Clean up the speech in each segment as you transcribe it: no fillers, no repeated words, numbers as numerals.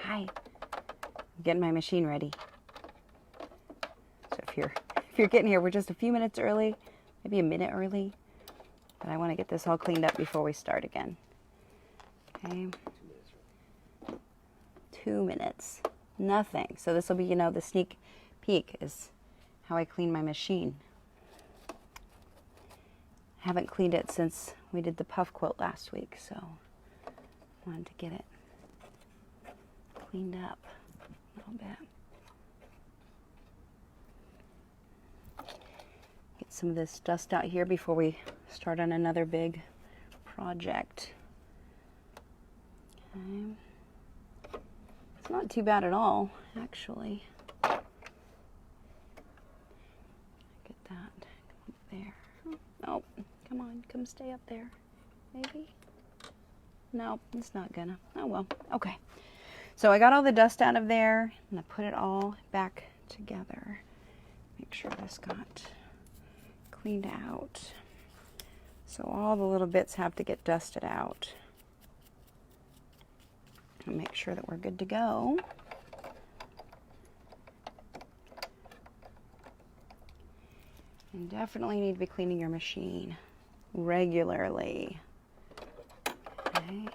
Hi. I'm getting my machine ready. So if you're getting here, we're just a few minutes early, maybe a minute early. But I want to get this all cleaned up before we start again. Okay. 2 minutes. Nothing. So this will be, the sneak peek is how I clean my machine. Haven't cleaned it since we did the puff quilt last week, so I wanted to get it cleaned up a little bit. Get some of this dust out here before we start on another big project. Okay. It's not too bad at all, actually. Get that up there. Nope. Come on, come stay up there. Maybe? Nope, it's not gonna. Oh well. Okay. So I got all the dust out of there, and I put it all back together. Make sure this got cleaned out. So all the little bits have to get dusted out. And make sure that we're good to go. And definitely need to be cleaning your machine regularly. Okay.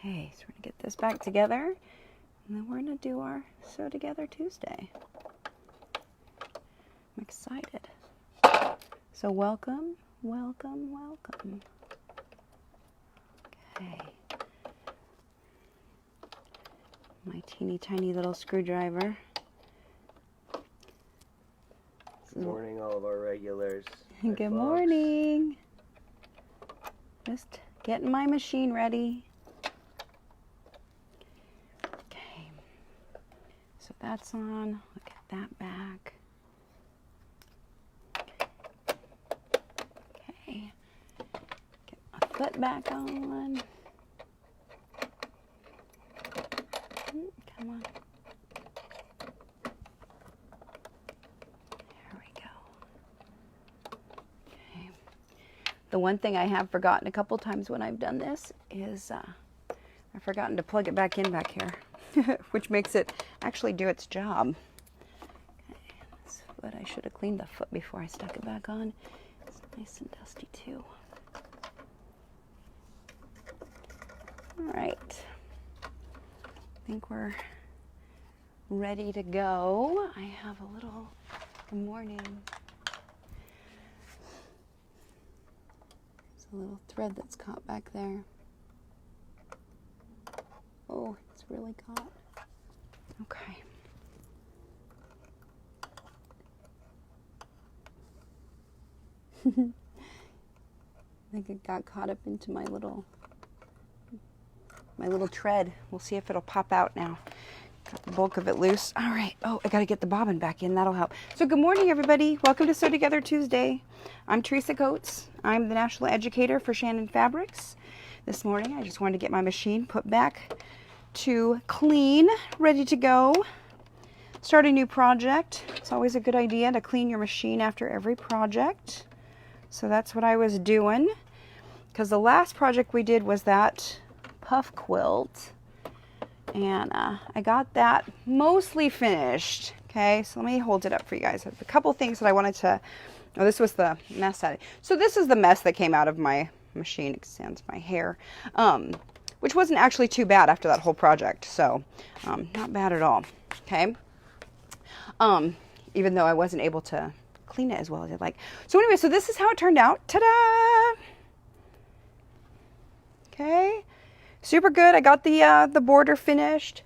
Okay, so we're gonna get this back together, and then we're gonna do our Sew Together Tuesday. I'm excited. So welcome, welcome, welcome. Okay. My teeny tiny little screwdriver. Good morning, all of our regulars. Good morning. Just getting my machine ready. Okay. So that's on. Look at that back. Okay. Get my foot back on. Come on. The one thing I have forgotten a couple times when I've done this is I've forgotten to plug it back in back here, which makes it actually do its job. Okay, this foot, I should have cleaned the foot before I stuck it back on. It's nice and dusty too. All right, I think we're ready to go. I have a little, good morning. A little thread that's caught back there. Oh, it's really caught. Okay. I think it got caught up into my little thread. We'll see if it'll pop out now. Got the bulk of it loose. All right. Oh, I got to get the bobbin back in. That'll help. So good morning, everybody. Welcome to Sew Together Tuesday. I'm Teresa Coates. I'm the National Educator for Shannon Fabrics. This morning, I just wanted to get my machine put back to clean, ready to go. Start a new project. It's always a good idea to clean your machine after every project. So that's what I was doing. Because the last project we did was that puff quilt. And I got that mostly finished. Okay, so let me hold it up for you guys. A couple things that I wanted to, oh, this was the mess out of it. So this is the mess that came out of my machine. Extends my hair, which wasn't actually too bad after that whole project. So not bad at all. Okay, even though I wasn't able to clean it as well as I'd like. So anyway, so this is how it turned out. Ta-da! Okay. Super good. I got the border finished,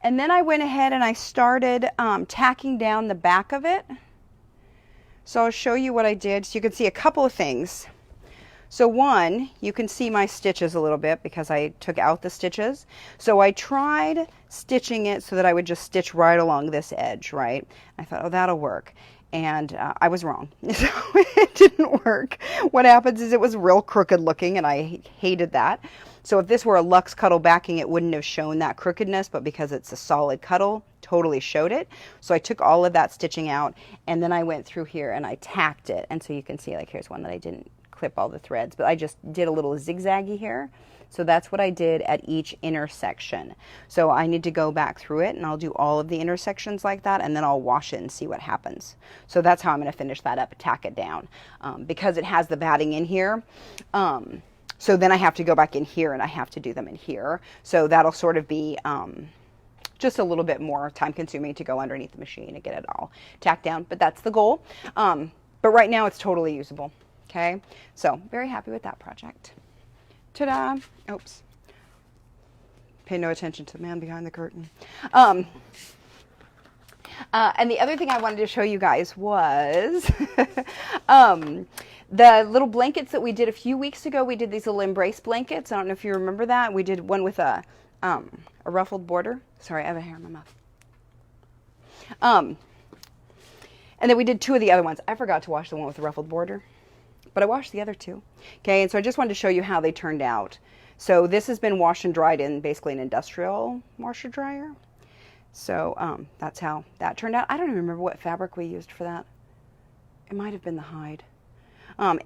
and then I went ahead and I started tacking down the back of it. So I'll show you what I did so you can see a couple of things. So one, you can see my stitches a little bit because I took out the stitches. So I tried stitching it so that I would just stitch right along this edge, right? I thought, oh, that'll work. And I was wrong. So it didn't work. What happens is it was real crooked looking, and I hated that. So if this were a Luxe Cuddle backing, it wouldn't have shown that crookedness, but because it's a solid cuddle, totally showed it. So I took all of that stitching out, and then I went through here and I tacked it. And so you can see, like, here's one that I didn't clip all the threads, but I just did a little zigzaggy here. So that's what I did at each intersection. So I need to go back through it, and I'll do all of the intersections like that, and then I'll wash it and see what happens. So that's how I'm going to finish that up, tack it down. Because it has the batting in here, so then I have to go back in here and I have to do them in here. So that'll sort of be just a little bit more time consuming to go underneath the machine and get it all tacked down, but that's the goal. But right now it's totally usable. Okay, so very happy with that project. Ta-da! Oops. Pay no attention to the man behind the curtain. And the other thing I wanted to show you guys was the little blankets that we did a few weeks ago. We did these little embrace blankets. I don't know if you remember that. We did one with a ruffled border. Sorry, I have a hair in my mouth. And then we did two of the other ones. I forgot to wash the one with the ruffled border, but I washed the other two. Okay, and so I just wanted to show you how they turned out. So this has been washed and dried in basically an industrial washer dryer. So that's how that turned out. I don't even remember what fabric we used for that. It might have been the hide.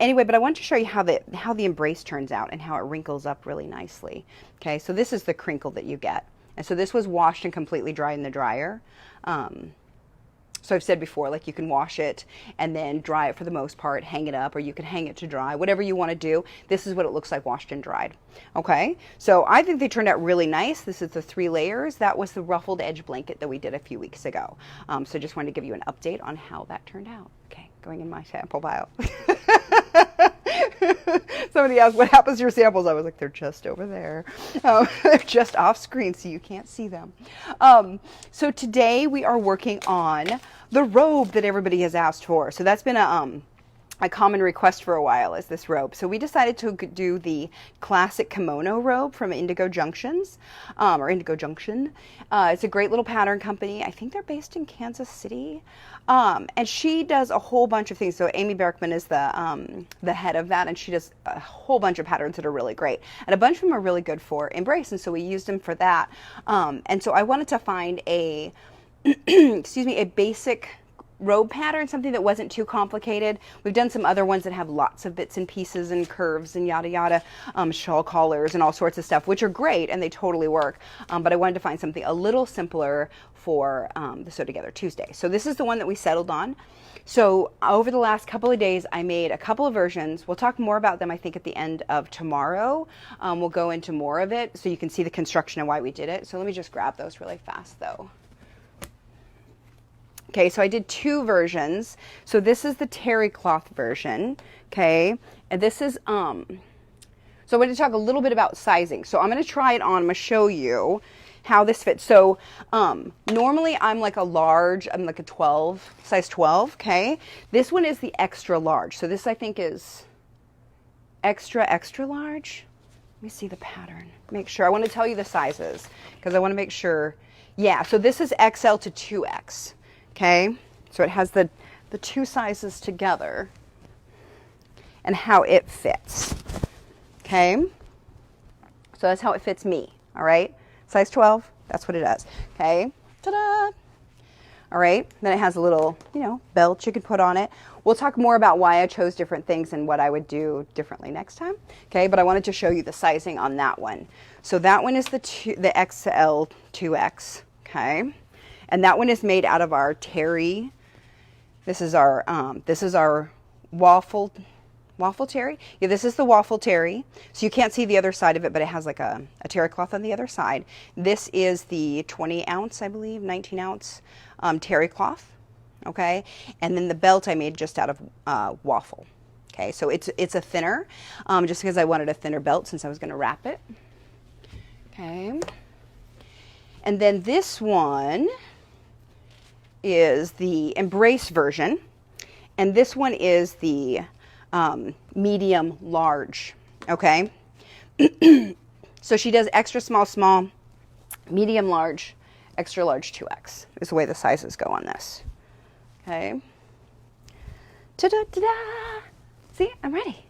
Anyway, but I wanted to show you how the embrace turns out and how it wrinkles up really nicely. Okay, so this is the crinkle that you get. And so this was washed and completely dried in the dryer. So I've said before, like you can wash it and then dry it for the most part, hang it up, or you can hang it to dry, whatever you want to do. This is what it looks like washed and dried. Okay, so I think they turned out really nice. This is the 3 layers. That was the ruffled edge blanket that we did a few weeks ago. So just wanted to give you an update on how that turned out. Okay, going in my sample pile. Somebody asked, what happens to your samples? I was like, they're just over there. They're just off screen, so you can't see them. So today we are working on the robe that everybody has asked for. So that's been a common request for a while, is this robe. So we decided to do the Classic Kimono robe from Indygo Junctions, or Indygo Junction. It's a great little pattern company. I think they're based in Kansas City. And she does a whole bunch of things. So Amy Berkman is the head of that, and she does a whole bunch of patterns that are really great. And a bunch of them are really good for embrace, and so we used them for that. And so I wanted to find a, excuse me, a basic robe pattern, something that wasn't too complicated. We've done some other ones that have lots of bits and pieces and curves and yada yada, shawl collars and all sorts of stuff, which are great and they totally work. But I wanted to find something a little simpler for the Sew Together Tuesday. So this is the one that we settled on. So over the last couple of days, I made a couple of versions. We'll talk more about them, I think, at the end of tomorrow. We'll go into more of it so you can see the construction and why we did it. So let me just grab those really fast though. Okay, so I did 2 versions. So this is the terry cloth version, okay? And this is, so I'm going to talk a little bit about sizing. So I'm going to try it on. I'm going to show you how this fits. So normally I'm like a large, I'm like a 12, size 12, okay? This one is the extra large. So this I think is extra, extra large. Let me see the pattern. Make sure. I want to tell you the sizes because I want to make sure. Yeah, so this is XL to 2X. Okay, so it has the 2 sizes together and how it fits. Okay, so that's how it fits me. All right, size 12, that's what it does. Okay, ta-da! All right, then it has a little, you know, belt you can put on it. We'll talk more about why I chose different things and what I would do differently next time. Okay, but I wanted to show you the sizing on that one. So that one is the XL 2X. Okay. And that one is made out of our terry. This is our waffle terry. Yeah, this is the waffle terry. So you can't see the other side of it, but it has like a terry cloth on the other side. This is the 20 ounce, I believe, 19 ounce terry cloth. Okay, and then the belt I made just out of waffle. Okay, so it's a thinner, just because I wanted a thinner belt since I was going to wrap it. Okay, and then this one is the embrace version, and this one is the medium large. Okay, so she does extra small, small, medium large, extra large 2X is the way the sizes go on this. Okay, ta-da-da-da! See, I'm ready.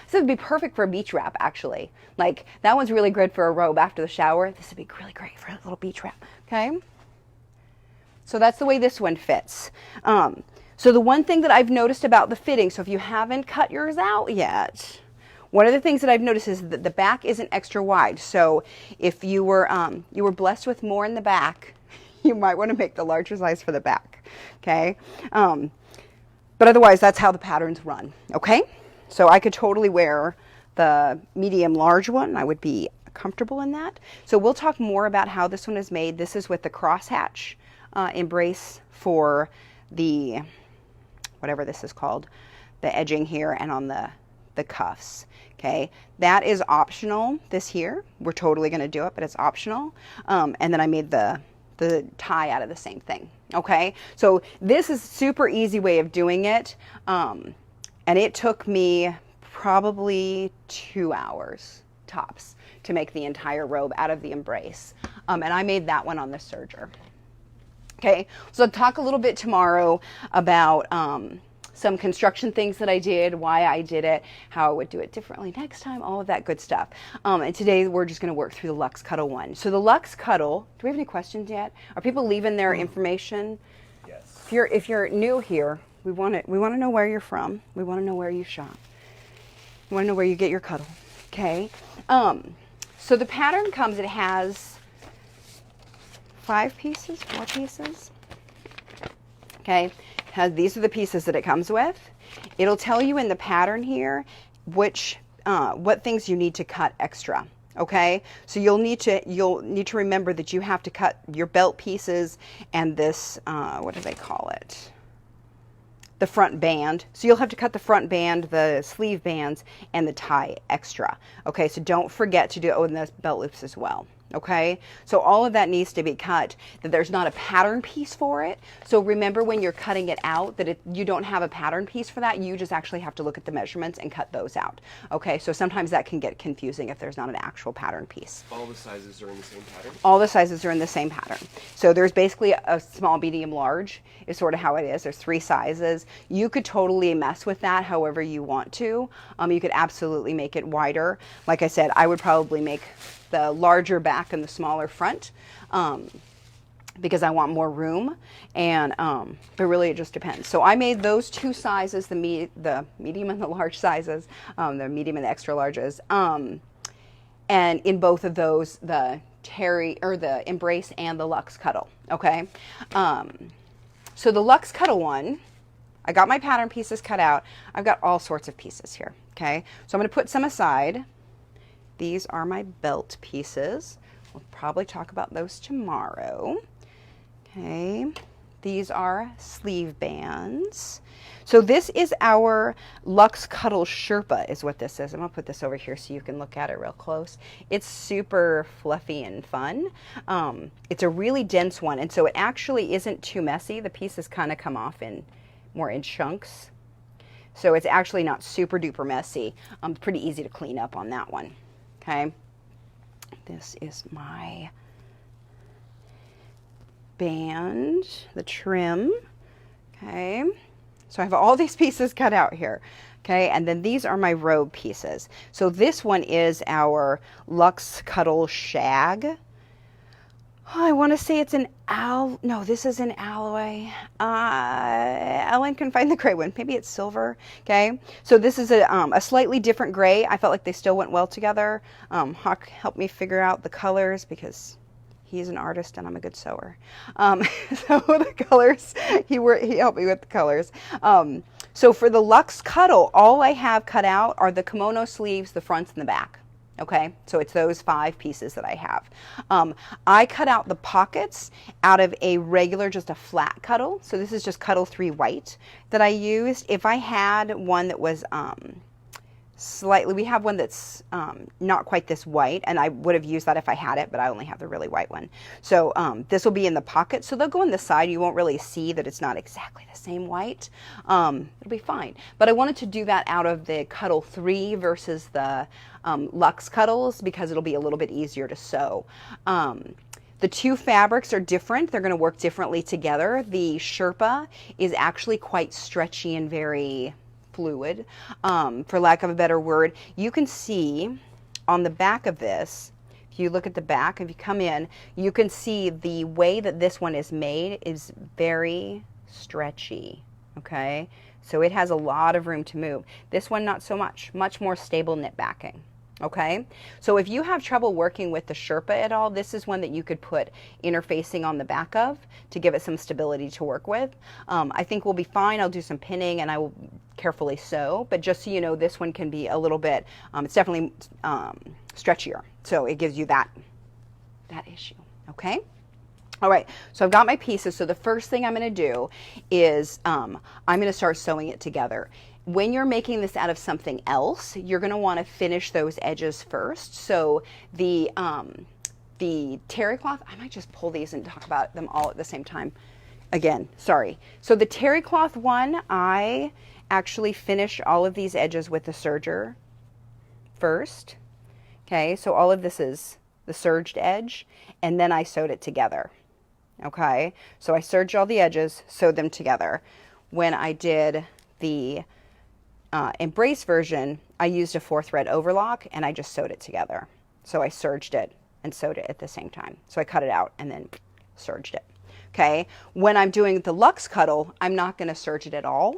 This would be perfect for a beach wrap, actually. Like, that one's really good for a robe after the shower. This would be really great for a little beach wrap. Okay, so that's the way this one fits. So the one thing that I've noticed about the fitting, so if you haven't cut yours out yet, one of the things that I've noticed is that the back isn't extra wide. So if you were blessed with more in the back, you might want to make the larger size for the back, okay? But otherwise, that's how the patterns run, okay? So I could totally wear the medium large one. I would be comfortable in that. So we'll talk more about how this one is made. This is with the crosshatch embrace for the, whatever this is called, the edging here and on the cuffs, okay? That is optional, this here. We're totally gonna do it, but it's optional. And then I made the tie out of the same thing, okay? So this is a super easy way of doing it. And it took me probably 2 hours tops to make the entire robe out of the embrace. And I made that one on the serger. Okay, so I'll talk a little bit tomorrow about some construction things that I did, why I did it, how I would do it differently next time, all of that good stuff. And today we're just going to work through the Luxe Cuddle one. So the Luxe Cuddle, do we have any questions yet? Are people leaving their information? Yes. If you're new here, we want to know where you're from. We want to know where you shop. We want to know where you get your cuddle. Okay. So the pattern comes. It has 4 pieces. Okay. These are the pieces that it comes with. It'll tell you in the pattern here what things you need to cut extra. Okay, so you'll need to remember that you have to cut your belt pieces and this what do they call it? The front band. So you'll have to cut the front band, the sleeve bands, and the tie extra. Okay, so don't forget to do it, and the belt loops as well. Okay, so all of that needs to be cut. That there's not a pattern piece for it. So remember when you're cutting it out that you don't have a pattern piece for that. You just actually have to look at the measurements and cut those out. Okay, so sometimes that can get confusing if there's not an actual pattern piece. All the sizes are in the same pattern? All the sizes are in the same pattern. So there's basically a small, medium, large is sort of how it is. There's 3 sizes. You could totally mess with that however you want to. You could absolutely make it wider. Like I said, I would probably make the larger back and the smaller front because I want more room, and but really it just depends. So I made those 2 sizes, the medium and the large sizes, the medium and the extra larges, and in both of those the embrace and the Luxe Cuddle. Okay, so the Luxe Cuddle one, I got my pattern pieces cut out. I've got all sorts of pieces here. Okay, so I'm going to put some aside. These are my belt pieces. We'll probably talk about those tomorrow. Okay, these are sleeve bands. So this is our Luxe Cuddle Sherpa is what this is. I'm gonna put this over here so you can look at it real close. It's super fluffy and fun. It's a really dense one, and so it actually isn't too messy. The pieces kind of come off more in chunks. So it's actually not super duper messy. Pretty easy to clean up on that one. Okay, this is my band, the trim. Okay, so I have all these pieces cut out here. Okay, and then these are my robe pieces. So this one is our Luxe Cuddle Shag. Oh, I want to say it's an no, this is an alloy. Ellen can find the gray one. Maybe it's silver. Okay, so this is a slightly different gray. I felt like they still went well together. Hawk helped me figure out the colors because he's an artist and I'm a good sewer. So the colors, he helped me with the colors. So for the Luxe Cuddle, all I have cut out are the kimono sleeves, the fronts and the back. Okay, so it's those 5 pieces that I have. I cut out the pockets out of a regular, just a flat cuddle. So this is just Cuddle 3 white that I used. If I had one that was we have one that's not quite this white, and I would have used that if I had it, but I only have the really white one. So this will be in the pocket, so they'll go on the side. You won't really see that it's not exactly the same white. It'll be fine. But I wanted to do that out of the Cuddle 3 versus the Luxe Cuddles because it'll be a little bit easier to sew. The 2 fabrics are different. They're going to work differently together. The Sherpa is actually quite stretchy and very fluid, for lack of a better word. You can see on the back of this, if you look at the back, if you come in, you can see the way that this one is made is very stretchy. Okay, so it has a lot of room to move. This one, not so much, much more stable knit backing. Okay, so if you have trouble working with the Sherpa at all, this is one that you could put interfacing on the back of to give it some stability to work with. I think we'll be fine. I'll do some pinning and I will carefully sew, but just so you know, this one can be a little bit, it's definitely stretchier. So it gives you that issue, okay? All right, so I've got my pieces. So the first thing I'm going to do is I'm going to start sewing it together. When you're making this out of something else, you're going to want to finish those edges first. So the terry cloth, I might just pull these and talk about them all at the same time. Again, sorry. So the terry cloth one, I actually finished all of these edges with the serger first. Okay, so all of this is the serged edge, and then I sewed it together. Okay, so I serged all the edges, sewed them together. When I did the embrace version, I used a 4-thread overlock and I just sewed it together. So I serged it and sewed it at the same time. So I cut it out and then serged it. Okay, when I'm doing the Luxe Cuddle, I'm not going to serge it at all.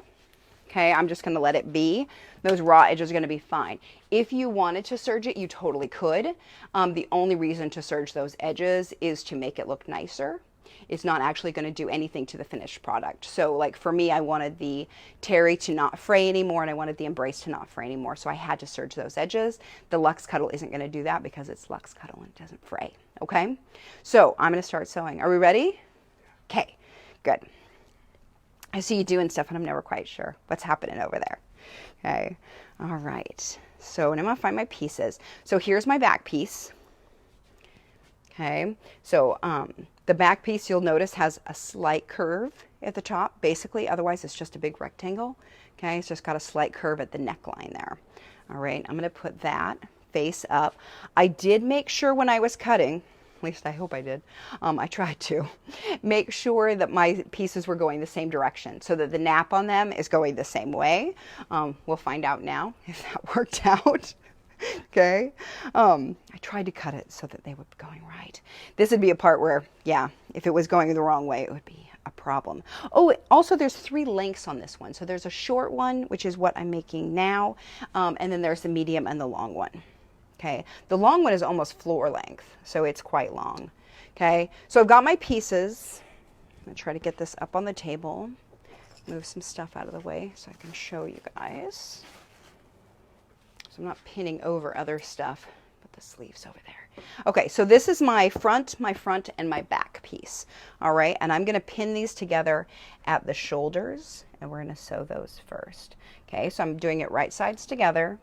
Okay, I'm just going to let it be. Those raw edges are going to be fine. If you wanted to serge it, you totally could. The only reason to serge those edges is to make it look nicer. It's not actually going to do anything to the finished product. So like for me, I wanted the terry to not fray anymore and I wanted the embrace to not fray anymore. So I had to serge those edges. The Luxe Cuddle isn't going to do that because it's Luxe Cuddle and it doesn't fray. Okay, so I'm going to start sewing. Are we ready? Okay, good. I see you doing stuff and I'm never quite sure what's happening over there. Okay, all right. So now I'm going to find my pieces. So here's my back piece. Okay, so the back piece you'll notice has a slight curve at the top, basically. Otherwise, it's just a big rectangle. Okay, it's just got a slight curve at the neckline there. All right, I'm going to put that face up. I did make sure when I was cutting, at least I hope I did, I tried to make sure that my pieces were going the same direction so that the nap on them is going the same way. We'll find out now if that worked out. Okay, I tried to cut it so that they would be going right. This would be a part where, yeah, if it was going the wrong way, it would be a problem. Oh, also there's 3 lengths on this one. So there's a short one, which is what I'm making now, and then there's the medium and the long one. Okay, the long one is almost floor length, so it's quite long. Okay, so I've got my pieces. I'm gonna try to get this up on the table, move some stuff out of the way so I can show you guys. So I'm not pinning over other stuff, put the sleeves over there. Okay, so this is my front, and my back piece. All right, and I'm gonna pin these together at the shoulders, and we're gonna sew those first. Okay, so I'm doing it right sides together,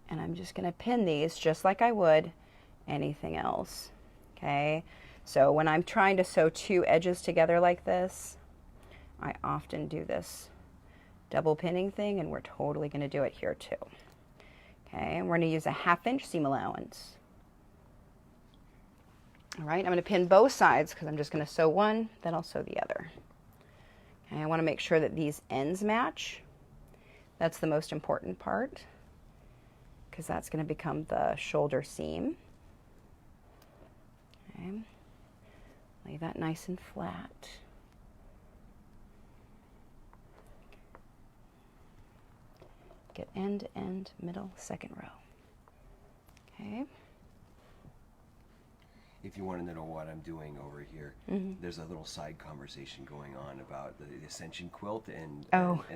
and I'm just gonna pin these just like I would anything else. Okay, so when I'm trying to sew 2 edges together like this, I often do this double pinning thing, and we're totally gonna do it here too. Okay, and we're going to use a 1/2 inch seam allowance. All right, I'm going to pin both sides because I'm just going to sew one, then I'll sew the other. Okay, I want to make sure that these ends match. That's the most important part because that's going to become the shoulder seam. Okay, lay that nice and flat. Get end, end, middle, second row. Okay. If you want to know what I'm doing over here, there's a little side conversation going on about the Ascension quilt and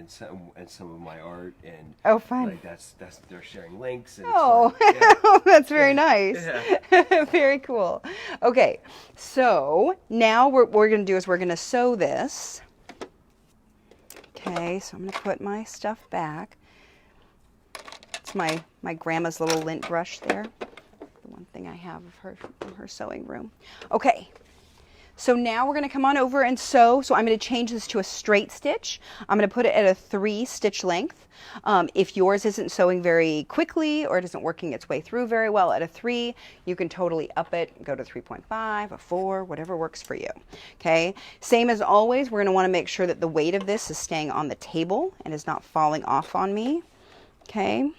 some of my art and fun. Like that's they're sharing links. And oh, it's like, yeah. That's very nice. Yeah. Very cool. Okay, so now what we're going to do is we're going to sew this. Okay, so I'm going to put my stuff back. It's my grandma's little lint brush there. The one thing I have of her from her sewing room. Okay, so now we're going to come on over and sew. So I'm going to change this to a straight stitch. I'm going to put it at a 3 stitch length. If yours isn't sewing very quickly or it isn't working its way through very well at a 3, you can totally up it, go to 3.5, a 4, whatever works for you. Okay, same as always, we're going to want to make sure that the weight of this is staying on the table and is not falling off on me. Okay.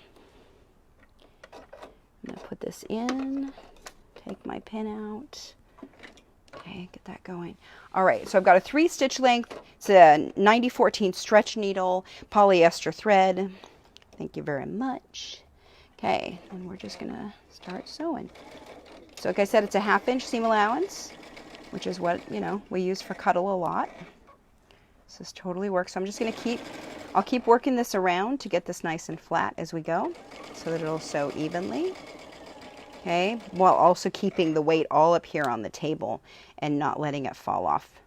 I'm going to put this in, take my pin out. Okay, get that going. All right, so I've got a 3 stitch length. It's a 90-14 stretch needle, polyester thread. Thank you very much. Okay, and we're just gonna start sewing. So like I said, it's a 1/2 inch seam allowance, which is what, you know, we use for cuddle a lot. So this totally works. So I'm just gonna I'll keep working this around to get this nice and flat as we go so that it'll sew evenly. Okay, while also keeping the weight all up here on the table and not letting it fall off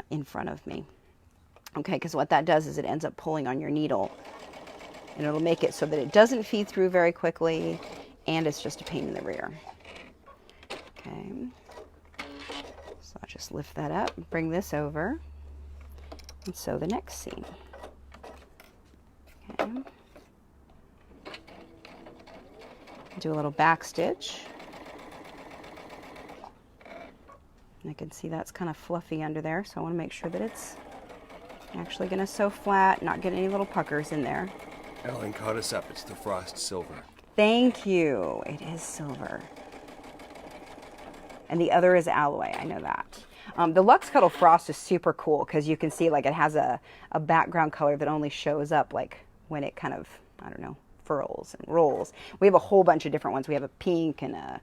in front of me. Okay, because what that does is it ends up pulling on your needle, and it'll make it so that it doesn't feed through very quickly, and it's just a pain in the rear. Okay, so I'll just lift that up, bring this over, and sew the next seam. Okay. Do a little back stitch. And I can see that's kind of fluffy under there, so I want to make sure that it's actually going to sew flat, not get any little puckers in there. Ellen caught us up. It's the frost silver. Thank you. It is silver. And the other is alloy. I know that. The Luxe Cuddle Frost is super cool because you can see like it has a background color that only shows up like when it kind of, I don't know, furls and rolls. We have a whole bunch of different ones. We have a pink and a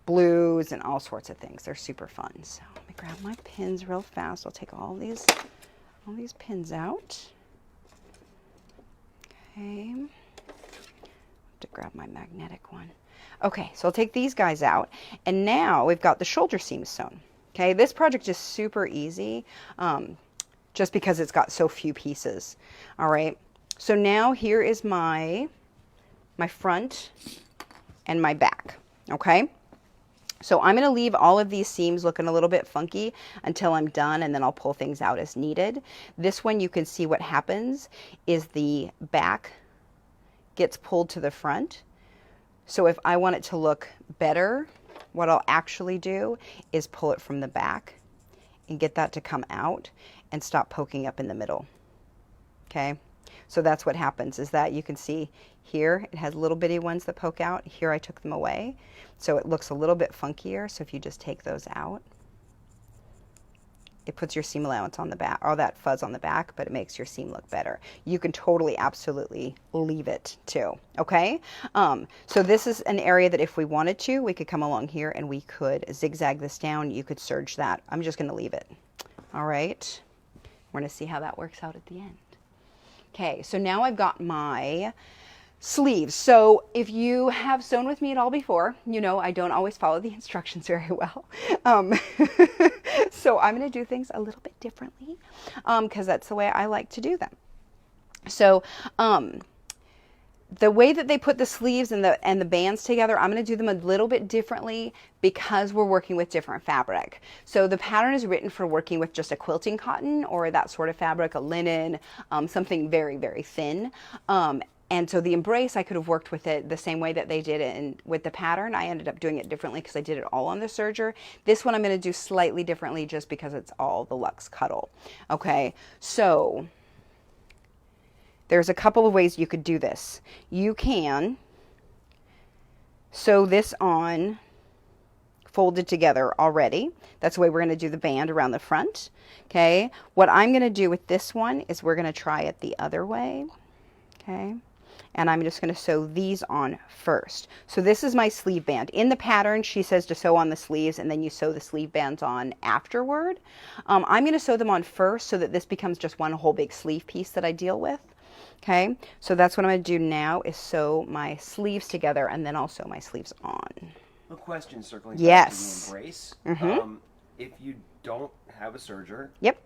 blues and all sorts of things. They're super fun. So let me grab my pins real fast. I'll take all these pins out. Okay. To grab my magnetic one. Okay, so I'll take these guys out, and now we've got the shoulder seams sewn. Okay, this project is super easy, just because it's got so few pieces. All right. So now here is my front and my back, okay? So I'm gonna leave all of these seams looking a little bit funky until I'm done, and then I'll pull things out as needed. This one, you can see what happens is the back gets pulled to the front. So if I want it to look better, what I'll actually do is pull it from the back and get that to come out and stop poking up in the middle, okay? So that's what happens, is that you can see here it has little bitty ones that poke out. Here I took them away. So it looks a little bit funkier. So if you just take those out, it puts your seam allowance on the back, all that fuzz on the back, but it makes your seam look better. You can totally, absolutely leave it too, okay? So this is an area that if we wanted to, we could come along here and we could zigzag this down. You could serge that. I'm just gonna leave it, all right? We're gonna see how that works out at the end. Okay, so now I've got my sleeves. So if you have sewn with me at all before, you know I don't always follow the instructions very well. So I'm going to do things a little bit differently because that's the way I like to do them. So the way that they put the sleeves and the bands together, I'm going to do them a little bit differently because we're working with different fabric. So the pattern is written for working with just a quilting cotton or that sort of fabric, a linen, something very, very thin. And so the embrace, I could have worked with it the same way that they did it with the pattern. I ended up doing it differently because I did it all on the serger. This one I'm going to do slightly differently just because it's all the Luxe Cuddle. Okay, so there's a couple of ways you could do this. You can sew this on folded together already. That's the way we're going to do the band around the front. Okay, what I'm going to do with this one is we're going to try it the other way. Okay, and I'm just going to sew these on first. So this is my sleeve band. In the pattern, she says to sew on the sleeves and then you sew the sleeve bands on afterward. I'm going to sew them on first so that this becomes just one whole big sleeve piece that I deal with. Okay, so that's what I'm going to do now is sew my sleeves together and then I'll sew my sleeves on. A question circling back to the embrace. Mm-hmm. If you don't have a serger, yep.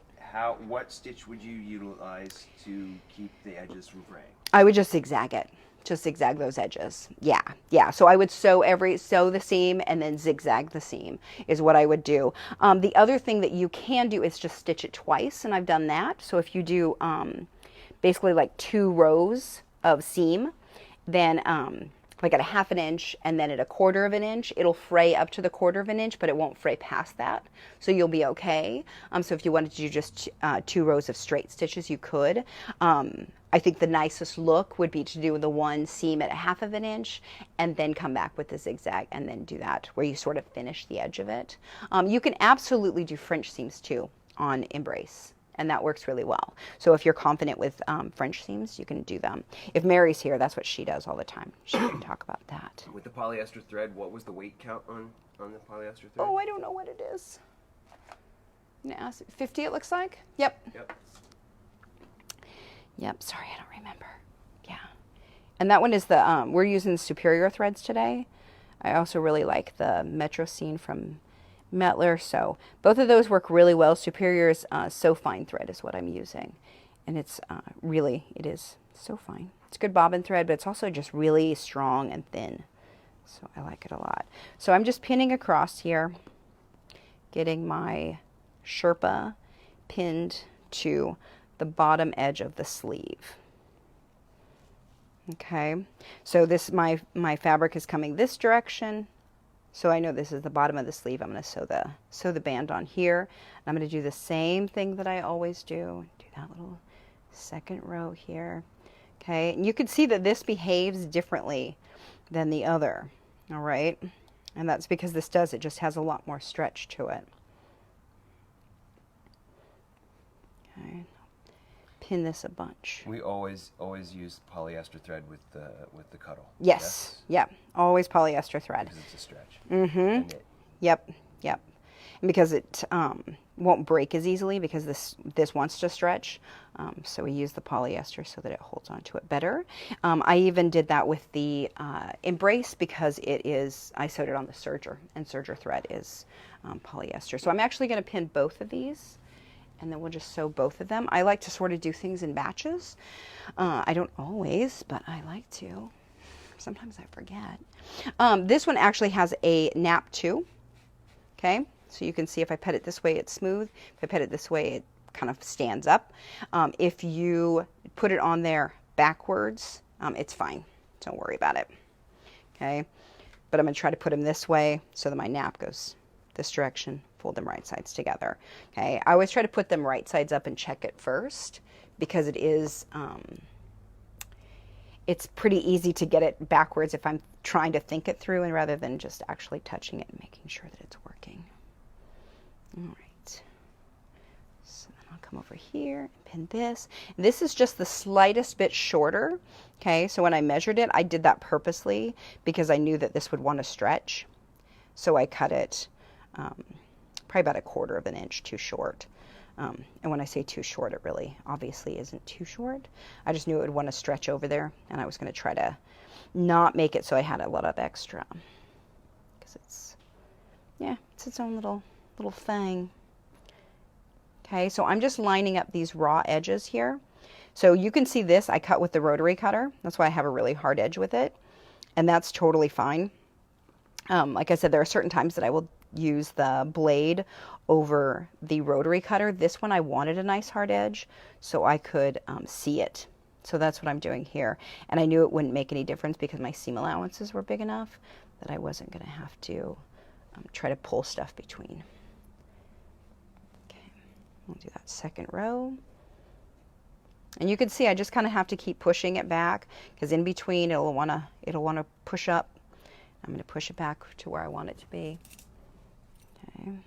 What stitch would you utilize to keep the edges from fraying? I would just zigzag it. Just zigzag those edges. Yeah. So I would sew the seam and then zigzag the seam is what I would do. The other thing that you can do is just stitch it twice, and I've done that. So if you do basically like 2 rows of seam, then like at a 1/2 inch and then at a 1/4 inch, it'll fray up to the 1/4 inch, but it won't fray past that. So you'll be okay. So if you wanted to do just 2 rows of straight stitches, you could. I think the nicest look would be to do the one seam at 1/2 of an inch and then come back with the zigzag and then do that where you sort of finish the edge of it. You can absolutely do French seams too on Embrace, and that works really well. So if you're confident with French seams, you can do them. If Mary's here, that's what she does all the time. She can talk about that. With the polyester thread, what was the weight count on the polyester thread? Oh, I don't know what it is. I'm gonna ask, 50 it looks like? Yep. Yep, sorry, I don't remember. Yeah. And that one is the, we're using Superior threads today. I also really like the Metro Scene from Metler. So both of those work really well. Superior's So Fine thread is what I'm using. And it's really, it is so fine. It's good bobbin thread, but it's also just really strong and thin. So I like it a lot. So I'm just pinning across here, getting my Sherpa pinned to the bottom edge of the sleeve. Okay, so this my fabric is coming this direction, so I know this is the bottom of the sleeve. I'm going to sew the band on here. I'm going to do the same thing that I always do. Do that little second row here. Okay, and you can see that this behaves differently than the other. All right, and that's because this does, it just has a lot more stretch to it. Okay, pin this a bunch. We always use polyester thread with the cuddle. Yes, yeah, always polyester thread. Because it's a stretch. Mm-hmm. Yep. And because it won't break as easily because this wants to stretch, so we use the polyester so that it holds onto it better. I even did that with the Embrace because I sewed it on the serger, and serger thread is polyester. So I'm actually going to pin both of these, and then we'll just sew both of them. I like to sort of do things in batches. I don't always, but I like to. Sometimes I forget. This one actually has a nap too. Okay, so you can see if I pet it this way, it's smooth. If I pet it this way, it kind of stands up. If you put it on there backwards, it's fine. Don't worry about it. Okay, but I'm going to try to put them this way so that my nap goes this direction. Fold them right sides together. Okay, I always try to put them right sides up and check it first because it is, it's pretty easy to get it backwards if I'm trying to think it through and rather than just actually touching it and making sure that it's working. All right, so then I'll come over here and pin this. This is just the slightest bit shorter. Okay, so when I measured it, I did that purposely because I knew that this would want to stretch. So I cut it probably about 1/4 of an inch too short. And when I say too short, it really obviously isn't too short. I just knew it would want to stretch over there, and I was going to try to not make it so I had a lot of extra. Because it's its own little thing. Okay, so I'm just lining up these raw edges here. So you can see this, I cut with the rotary cutter. That's why I have a really hard edge with it. And that's totally fine. Like I said, there are certain times that I will use the blade over the rotary cutter. This one I wanted a nice hard edge so I could see it. So that's what I'm doing here. And I knew it wouldn't make any difference because my seam allowances were big enough that I wasn't going to have to try to pull stuff between. Okay, we'll do that second row. And you can see I just kind of have to keep pushing it back because in between it'll want to push up. I'm going to push it back to where I want it to be. Okay. And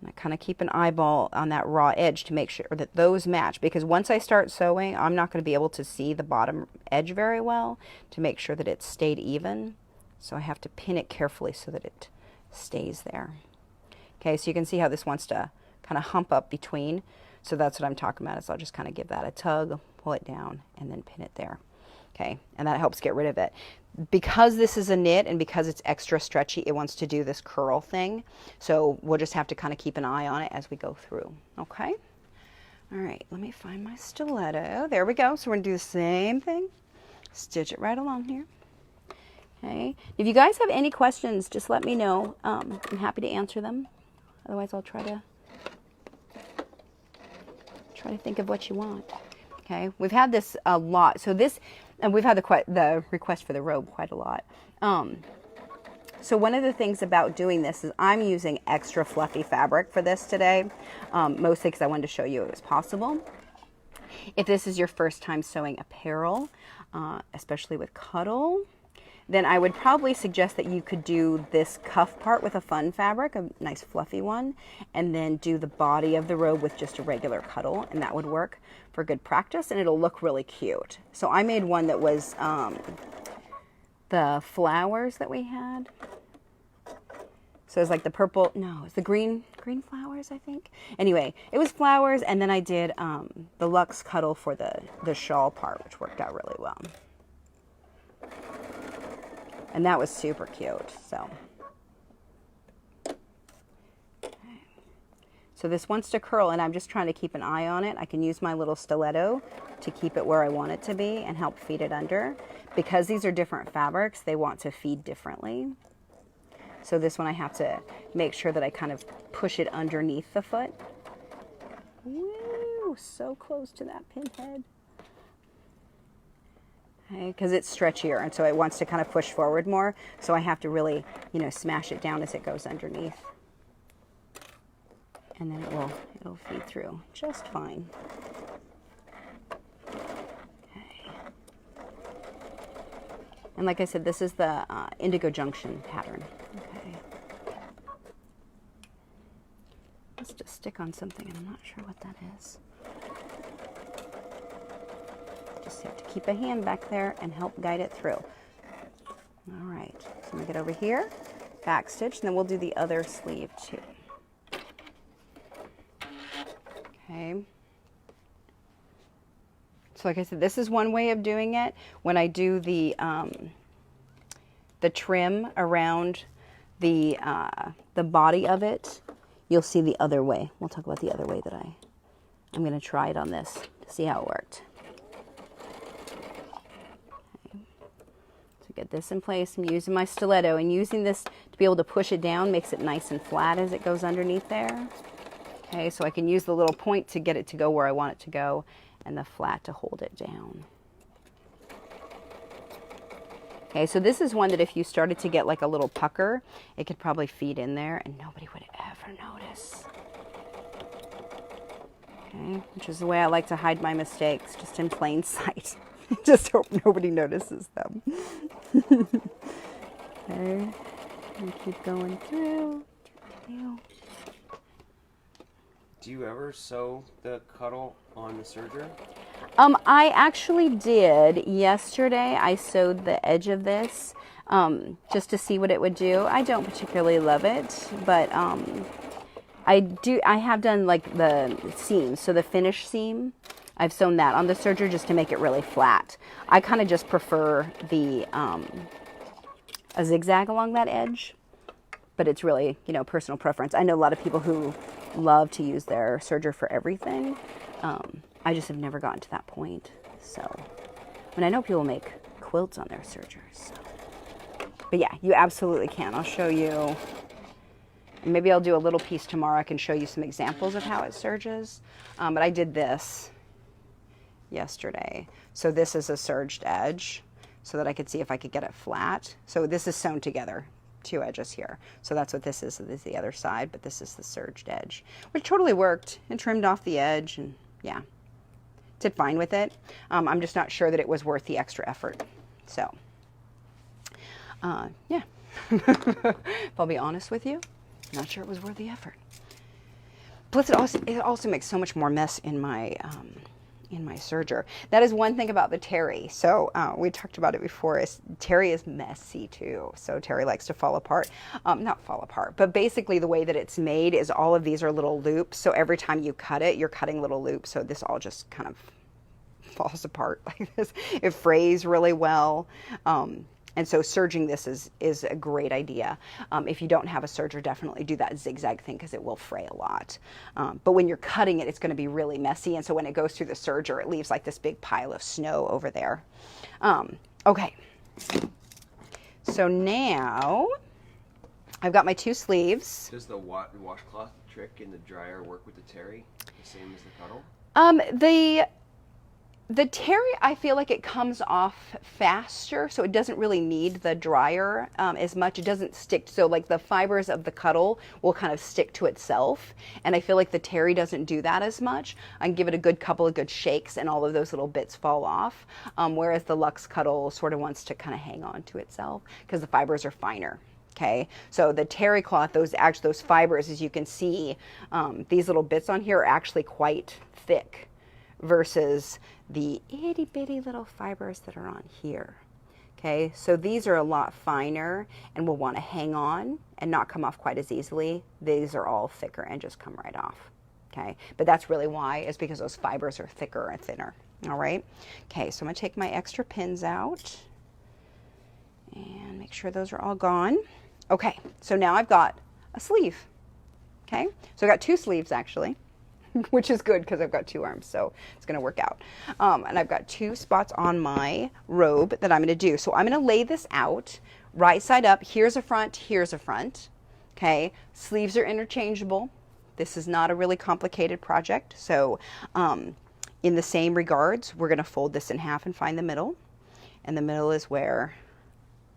I kind of keep an eyeball on that raw edge to make sure that those match, because once I start sewing, I'm not going to be able to see the bottom edge very well to make sure that it's stayed even. So I have to pin it carefully so that it stays there. Okay, so you can see how this wants to kind of hump up between. So that's what I'm talking about, is I'll just kind of give that a tug, pull it down, and then pin it there. Okay, and that helps get rid of it. Because this is a knit and because it's extra stretchy, it wants to do this curl thing. So we'll just have to kind of keep an eye on it as we go through. Okay? All right, let me find my stiletto. There we go. So we're going to do the same thing. Stitch it right along here. Okay. If you guys have any questions, just let me know. I'm happy to answer them. Otherwise, I'll try to think of what you want. Okay. We've had this a lot. So this... And we've had the request for the robe quite a lot. So one of the things about doing this is I'm using extra fluffy fabric for this today, mostly because I wanted to show you it was possible. If this is your first time sewing apparel, especially with Cuddle, then I would probably suggest that you could do this cuff part with a fun fabric, a nice fluffy one, and then do the body of the robe with just a regular Cuddle, and that would work for good practice, and it'll look really cute. So I made one that was the flowers that we had. So it's like the purple, no, it's the green flowers, I think. Anyway, it was flowers, and then I did the Luxe Cuddle for the shawl part, which worked out really well. And that was super cute, so. Okay. So this wants to curl, and I'm just trying to keep an eye on it. I can use my little stiletto to keep it where I want it to be and help feed it under. Because these are different fabrics, they want to feed differently. So this one I have to make sure that I kind of push it underneath the foot. Woo, so close to that pin head. Okay, because it's stretchier, and so it wants to kind of push forward more. So I have to really, you know, smash it down as it goes underneath. And then it'll feed through just fine. Okay. And like I said, this is the Indygo Junction pattern. Okay. Let's just stick on something, and I'm not sure what that is. Just have to keep a hand back there and help guide it through. All right, so I'm gonna get over here, back stitch, and then we'll do the other sleeve too. Okay. So like I said, this is one way of doing it. When I do the trim around the body of it, you'll see the other way. We'll talk about the other way that I'm gonna try it on this to see how it worked. Get this in place. I'm using my stiletto, and using this to be able to push it down makes it nice and flat as it goes underneath there. Okay, so I can use the little point to get it to go where I want it to go, and the flat to hold it down. Okay, so this is one that if you started to get like a little pucker, it could probably feed in there and nobody would ever notice. Okay, which is the way I like to hide my mistakes, just in plain sight. Just hope nobody notices them. Okay, and keep going through. Do you ever sew the Cuddle on the serger? I actually did yesterday. I sewed the edge of this just to see what it would do. I don't particularly love it, but I have done like the seams, so the finish seam. I've sewn that on the serger just to make it really flat. I kind of just prefer the a zigzag along that edge, but it's really, you know, personal preference. I know a lot of people who love to use their serger for everything. I just have never gotten to that point. So, and I know people make quilts on their sergers. So. But yeah, you absolutely can. I'll show you. Maybe I'll do a little piece tomorrow. I can show you some examples of how it serges. But I did this yesterday. So this is a serged edge so that I could see if I could get it flat. So this is sewn together, two edges here. So that's what this is. So this is the other side, but this is the serged edge, which totally worked and trimmed off the edge, and yeah, did fine with it. I'm just not sure that it was worth the extra effort. So yeah, if I'll be honest with you, not sure it was worth the effort. Plus it also makes so much more mess in my serger. That is one thing about the terry. So we talked about it before. Terry is messy too. So terry likes to fall apart. Not fall apart, but basically the way that it's made is all of these are little loops. So every time you cut it, you're cutting little loops. So this all just kind of falls apart like this. It frays really well. And so serging this is a great idea. If you don't have a serger, definitely do that zigzag thing because it will fray a lot. But when you're cutting it, it's going to be really messy. And so when it goes through the serger, it leaves like this big pile of snow over there. Okay. So now I've got my two sleeves. Does the washcloth trick in the dryer work with the terry the same as the Cuddle? The terry, I feel like it comes off faster, so it doesn't really need the dryer as much. It doesn't stick, so like the fibers of the cuddle will kind of stick to itself, and I feel like the terry doesn't do that as much. I can give it a good couple of good shakes and all of those little bits fall off, whereas the Luxe Cuddle sort of wants to kind of hang on to itself because the fibers are finer. Okay, so the terry cloth, those fibers, as you can see, these little bits on here are actually quite thick versus the itty bitty little fibers that are on here. Okay, so these are a lot finer and will want to hang on and not come off quite as easily. These are all thicker and just come right off. Okay, but that's really why, is because those fibers are thicker and thinner. All right, okay, so I'm going to take my extra pins out and make sure those are all gone. Okay, so now I've got a sleeve. Okay, so I've got 2 sleeves actually, which is good because I've got 2 arms, so it's going to work out. And I've got 2 spots on my robe that I'm going to do. So I'm going to lay this out right side up. Here's a front, here's a front. Okay, sleeves are interchangeable. This is not a really complicated project. So in the same regards, we're going to fold this in half and find the middle. And the middle is where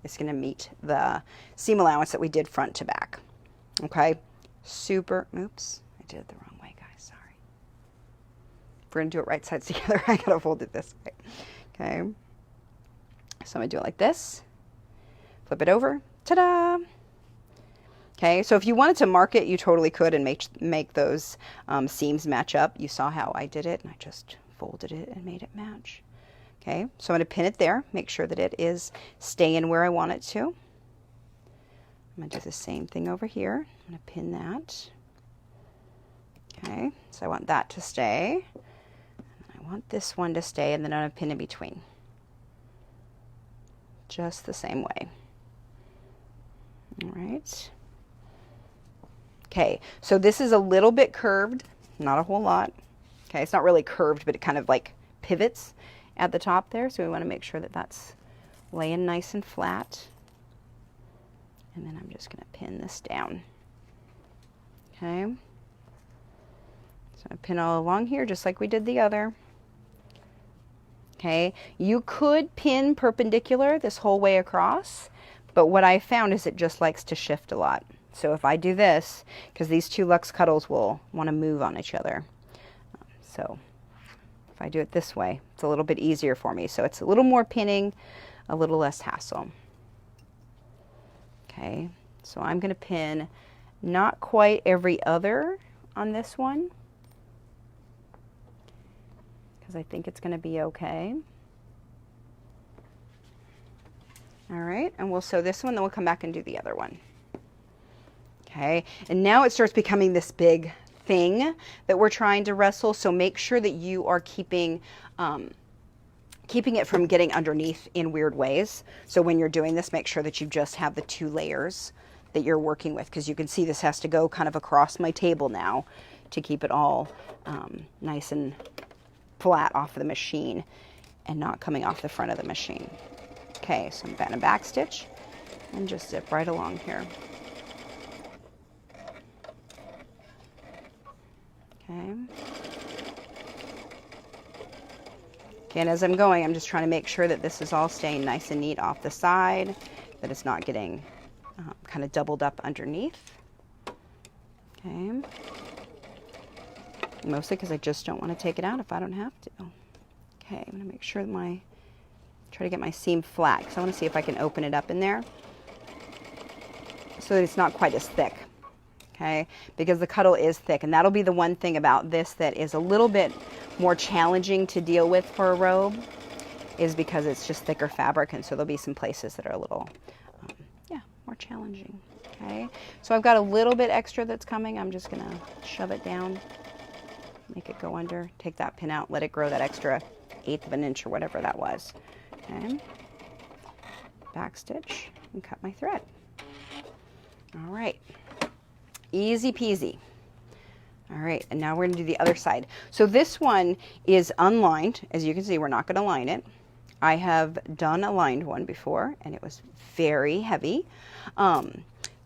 it's going to meet the seam allowance that we did front to back. Okay, oops, I did it the wrong way, guys, sorry. If we're going to do it right sides together, I got to fold it this way. Okay, so I'm going to do it like this, flip it over, ta-da! Okay, so if you wanted to mark it, you totally could and make those seams match up. You saw how I did it, and I just folded it and made it match. Okay, so I'm going to pin it there, make sure that it is staying where I want it to. I'm going to do the same thing over here. I'm going to pin that. Okay, so I want that to stay. I want this one to stay, and then I'm going to pin in between. Just the same way. All right. Okay, so this is a little bit curved, not a whole lot. Okay, it's not really curved, but it kind of like pivots at the top there, so we want to make sure that that's laying nice and flat. And then I'm just going to pin this down. Okay, so I pin all along here just like we did the other. Okay, you could pin perpendicular this whole way across, but what I found is it just likes to shift a lot. So if I do this, because these 2 Luxe Cuddles will want to move on each other, so if I do it this way, it's a little bit easier for me. So it's a little more pinning, a little less hassle. Okay, so I'm going to pin not quite every other on this one, because I think it's going to be okay. All right, and we'll sew this one, then we'll come back and do the other one. Okay, and now it starts becoming this big thing that we're trying to wrestle, so make sure that you are keeping it from getting underneath in weird ways. So when you're doing this, make sure that you just have the 2 layers that you're working with, because you can see this has to go kind of across my table now to keep it all nice and flat off of the machine and not coming off the front of the machine. Okay, so I'm going to back stitch and just zip right along here. Okay. Okay, and as I'm going, I'm just trying to make sure that this is all staying nice and neat off the side, that it's not getting kind of doubled up underneath. Okay. Mostly because I just don't want to take it out if I don't have to. Okay, I'm going to make sure that try to get my seam flat, because I want to see if I can open it up in there so that it's not quite as thick. Okay, because the cuddle is thick, and that'll be the one thing about this that is a little bit more challenging to deal with for a robe, is because it's just thicker fabric, and so there'll be some places that are a little, more challenging. Okay, so I've got a little bit extra that's coming. I'm just gonna shove it down, make it go under, take that pin out, let it grow that extra 1/8 of an inch or whatever that was. Okay, back stitch and cut my thread. All right. Easy peasy. All right, and now we're going to do the other side. So this one is unlined. As you can see, we're not going to line it. I have done a lined one before, and it was very heavy.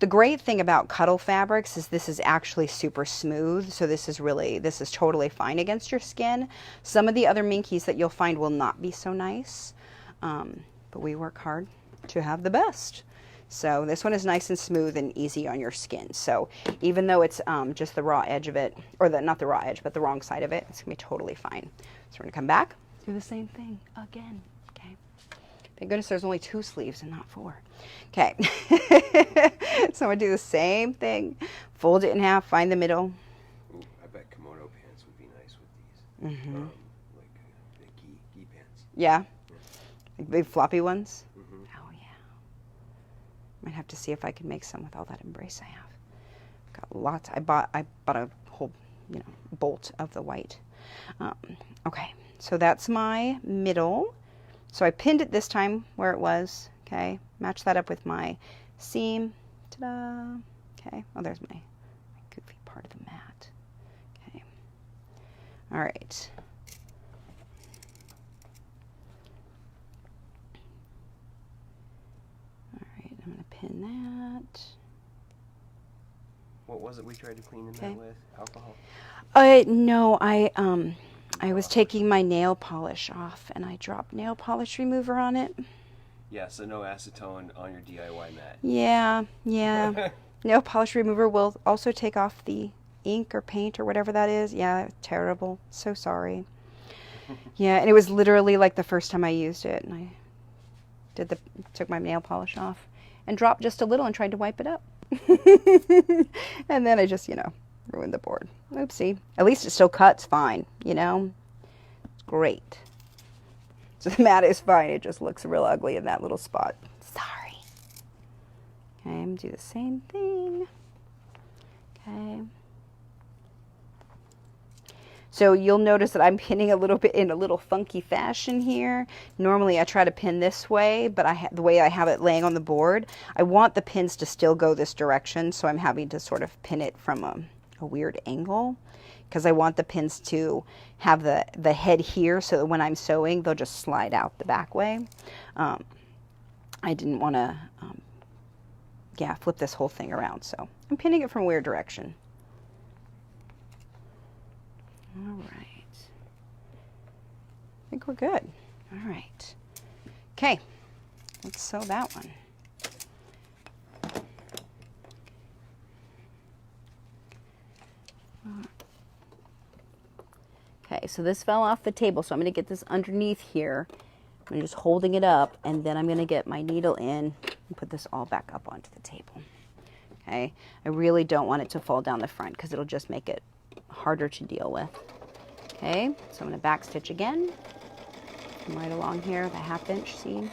The great thing about Cuddle fabrics is this is actually super smooth. So this is totally fine against your skin. Some of the other minkies that you'll find will not be so nice. But we work hard to have the best. So this one is nice and smooth and easy on your skin. So even though it's just the raw edge of it, or not the raw edge, but the wrong side of it, it's gonna be totally fine. So we're gonna come back, do the same thing again, okay? Thank goodness there's only 2 sleeves and not 4. Okay, so I'm gonna do the same thing. Fold it in half, find the middle. Ooh, I bet kimono pants would be nice with these. Mm-hmm. Like the gi pants. Yeah, like big floppy ones. Mm-hmm. Oh yeah. Might have to see if I can make some with all that embrace I have. Got lots. I bought a whole, bolt of the white. Okay, so that's my middle. So I pinned it this time where it was. Okay, match that up with my seam. Ta-da! Okay, oh, there's my goofy part of the mat. Okay, all right. All right, I'm gonna pin that. What was it we tried to clean the mat with? Alcohol? No, I was taking my nail polish off and I dropped nail polish remover on it. Yeah, so no acetone on your DIY mat. Yeah. Nail polish remover will also take off the ink or paint or whatever that is. Yeah, terrible. So sorry. Yeah, and it was literally like the first time I used it, and I took my nail polish off and dropped just a little and tried to wipe it up. And then I just, ruined the board. Oopsie. At least it still cuts fine, Great. So the mat is fine. It just looks real ugly in that little spot. Sorry. Okay, I'm going to do the same thing. Okay. So you'll notice that I'm pinning a little bit in a little funky fashion here. Normally I try to pin this way, but the way I have it laying on the board, I want the pins to still go this direction, so I'm having to sort of pin it from a weird angle, because I want the pins to have the head here so that when I'm sewing, they'll just slide out the back way. I didn't want to, flip this whole thing around, so I'm pinning it from a weird direction. All right. I think we're good. All right. Okay, let's sew that one. Okay, so this fell off the table, so I'm going to get this underneath here. I'm just holding it up, and then I'm going to get my needle in and put this all back up onto the table. Okay, I really don't want it to fall down the front because it'll just make it harder to deal with. Okay, so I'm going to back stitch again. Come right along here, the 1/2 inch seam.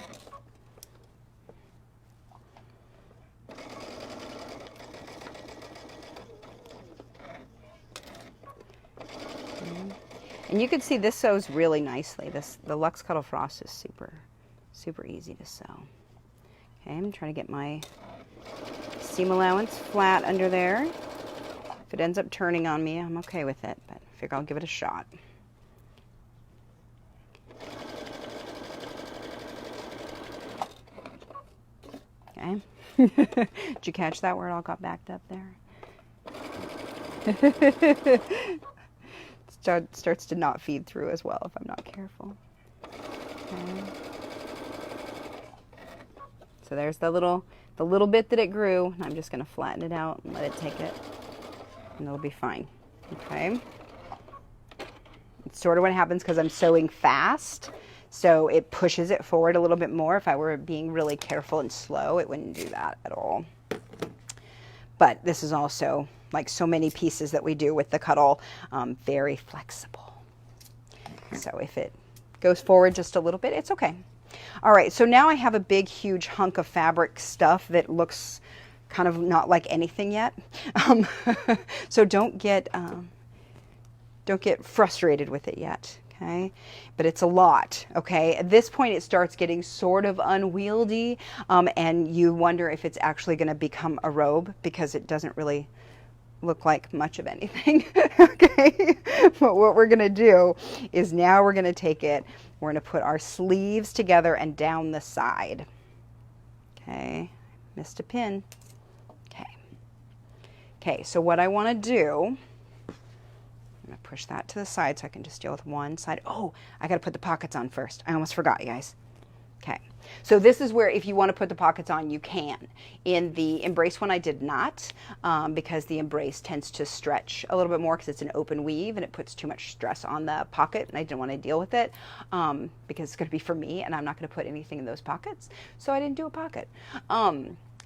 And you can see this sews really nicely. The Luxe Cuddle Frost is super easy to sew. Okay, I'm trying to get my seam allowance flat under there. If it ends up turning on me, I'm okay with it, but I figure I'll give it a shot. Okay. Did you catch that where it all got backed up there? Starts to not feed through as well if I'm not careful. Okay. So there's the little bit that it grew. I'm just going to flatten it out and let it take it, and it'll be fine. Okay. It's sort of what happens because I'm sewing fast, so it pushes it forward a little bit more. If I were being really careful and slow, it wouldn't do that at all. But this is also, like so many pieces that we do with the Cuddle, very flexible. So if it goes forward just a little bit, it's okay. All right, so now I have a big, huge hunk of fabric stuff that looks kind of not like anything yet. So don't get frustrated with it yet, okay? But it's a lot, okay? At this point, it starts getting sort of unwieldy, and you wonder if it's actually going to become a robe because it doesn't really look like much of anything. Okay, but what we're going to do is now we're going to take it, we're going to put our sleeves together and down the side. Okay, missed a pin. Okay, Okay, so what I want to do, I'm going to push that to the side so I can just deal with one side. Oh, I got to put the pockets on first. I almost forgot, you guys. Okay, so this is where if you want to put the pockets on, you can. In the embrace one, I did not, because the embrace tends to stretch a little bit more because it's an open weave and it puts too much stress on the pocket, and I didn't want to deal with it because it's going to be for me and I'm not going to put anything in those pockets, so I didn't do a pocket.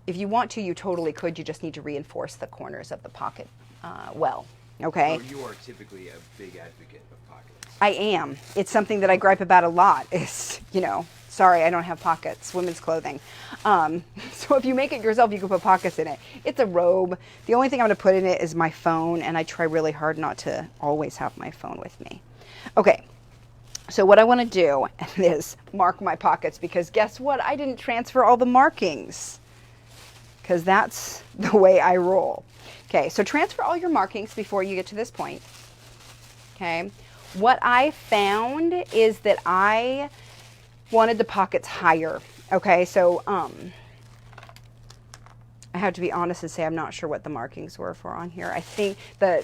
If you want to, you totally could. You just need to reinforce the corners of the pocket well. Okay. So you are typically a big advocate of pockets. I am. It's something that I gripe about a lot. Is, you know, sorry, I don't have pockets. Women's clothing. So if you make it yourself, you can put pockets in it. It's a robe. The only thing I'm going to put in it is my phone, and I try really hard not to always have my phone with me. Okay. So what I want to do is mark my pockets, because guess what? I didn't transfer all the markings, because that's the way I roll. Okay, so transfer all your markings before you get to this point. Okay, what I found is that I wanted the pockets higher. Okay, so I have to be honest and say I'm not sure what the markings were for on here. I think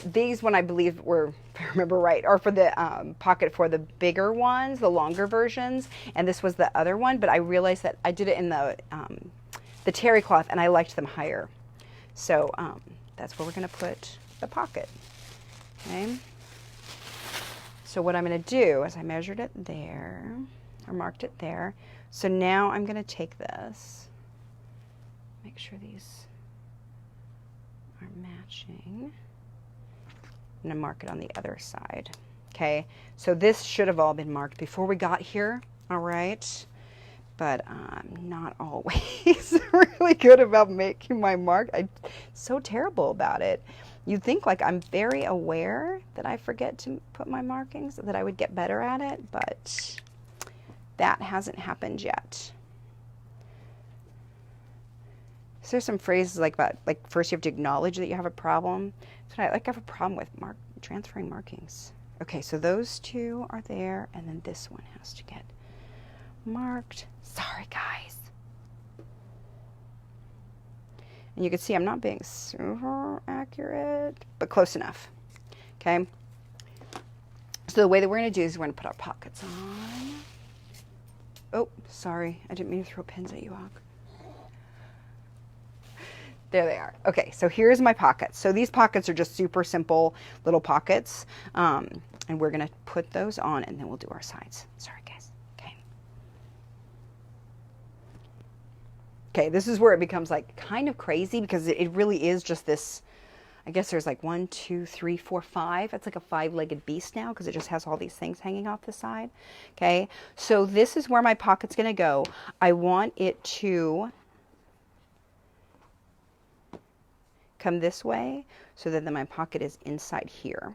these one I believe were, if I remember right, are for the pocket for the bigger ones, the longer versions, and this was the other one, but I realized that I did it in the terry cloth and I liked them higher. So that's where we're going to put the pocket. Okay. So what I'm going to do is I measured it there, or marked it there. So now I'm going to take this, make sure these are matching, and then mark it on the other side. Okay. So this should have all been marked before we got here. All right. But I'm not always really good about making my mark. I'm so terrible about it. You'd think like I'm very aware that I forget to put my markings, that I would get better at it, but that hasn't happened yet. So there's some phrases like that, like first you have to acknowledge that you have a problem. So I have a problem with transferring markings. Okay, so those two are there, and then this one has to get marked. Sorry, guys. And you can see I'm not being super accurate, but close enough. Okay. So the way that we're going to do is we're going to put our pockets on. Oh, sorry. I didn't mean to throw pins at you, Hawk. There they are. Okay, so here's my pockets. So these pockets are just super simple little pockets. And we're going to put those on, and then we'll do our sides. Sorry, guys. Okay, this is where it becomes like kind of crazy, because it really is just this, I guess there's like 1, 2, 3, 4, 5. It's like a 5-legged beast now, because it just has all these things hanging off the side. Okay, so this is where my pocket's going to go. I want it to come this way so that then my pocket is inside here.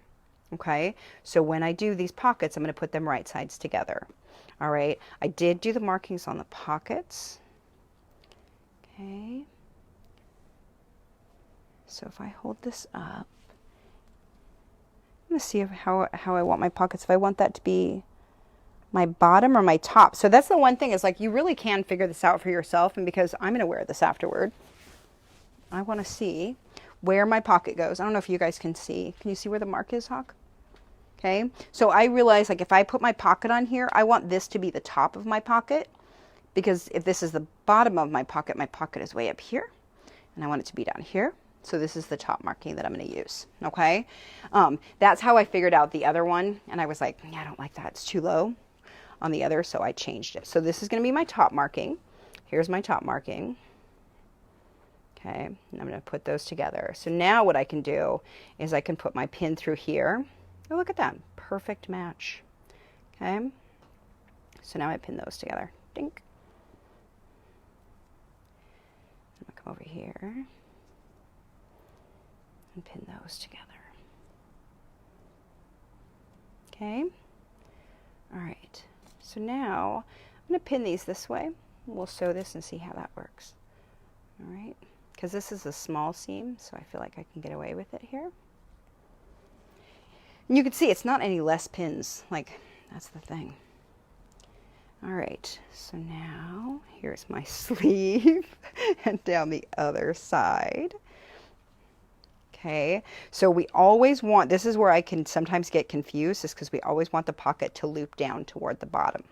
Okay, so when I do these pockets, I'm going to put them right sides together. All right, I did do the markings on the pockets. Okay, so if I hold this up, I'm going to see how I want my pockets, if I want that to be my bottom or my top. So that's the one thing, is like you really can figure this out for yourself, and because I'm going to wear this afterward, I want to see where my pocket goes. I don't know if you guys can see. Can you see where the mark is, Hawk? Okay, so I realize like if I put my pocket on here, I want this to be the top of my pocket, because if this is the bottom of my pocket is way up here, and I want it to be down here. So this is the top marking that I'm going to use. Okay, that's how I figured out the other one, and I was like, yeah, I don't like that. It's too low on the other, so I changed it. So this is going to be my top marking. Here's my top marking. Okay, and I'm going to put those together. So now what I can do is I can put my pin through here. Oh, look at that. Perfect match. Okay, so now I pin those together. Dink. I'm going to come over here and pin those together. Okay, all right. So now I'm going to pin these this way. We'll sew this and see how that works. All right, because this is a small seam, so I feel like I can get away with it here. And you can see it's not any less pins, like that's the thing. All right, so now here's my sleeve and down the other side. Okay, so we always want, this is where I can sometimes get confused, is because we always want the pocket to loop down toward the bottom.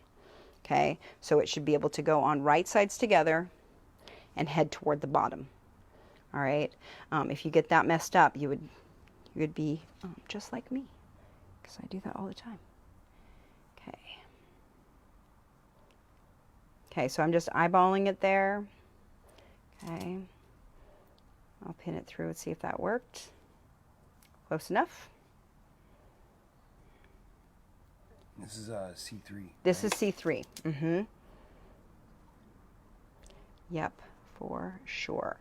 Okay, so it should be able to go on right sides together and head toward the bottom. All right, if you get that messed up, you would be just like me, because I do that all the time. Okay. Okay, so I'm just eyeballing it there. Okay. I'll pin it through and see if that worked. Close enough. This is C3. This is C3. Mm-hmm. Yep, for sure.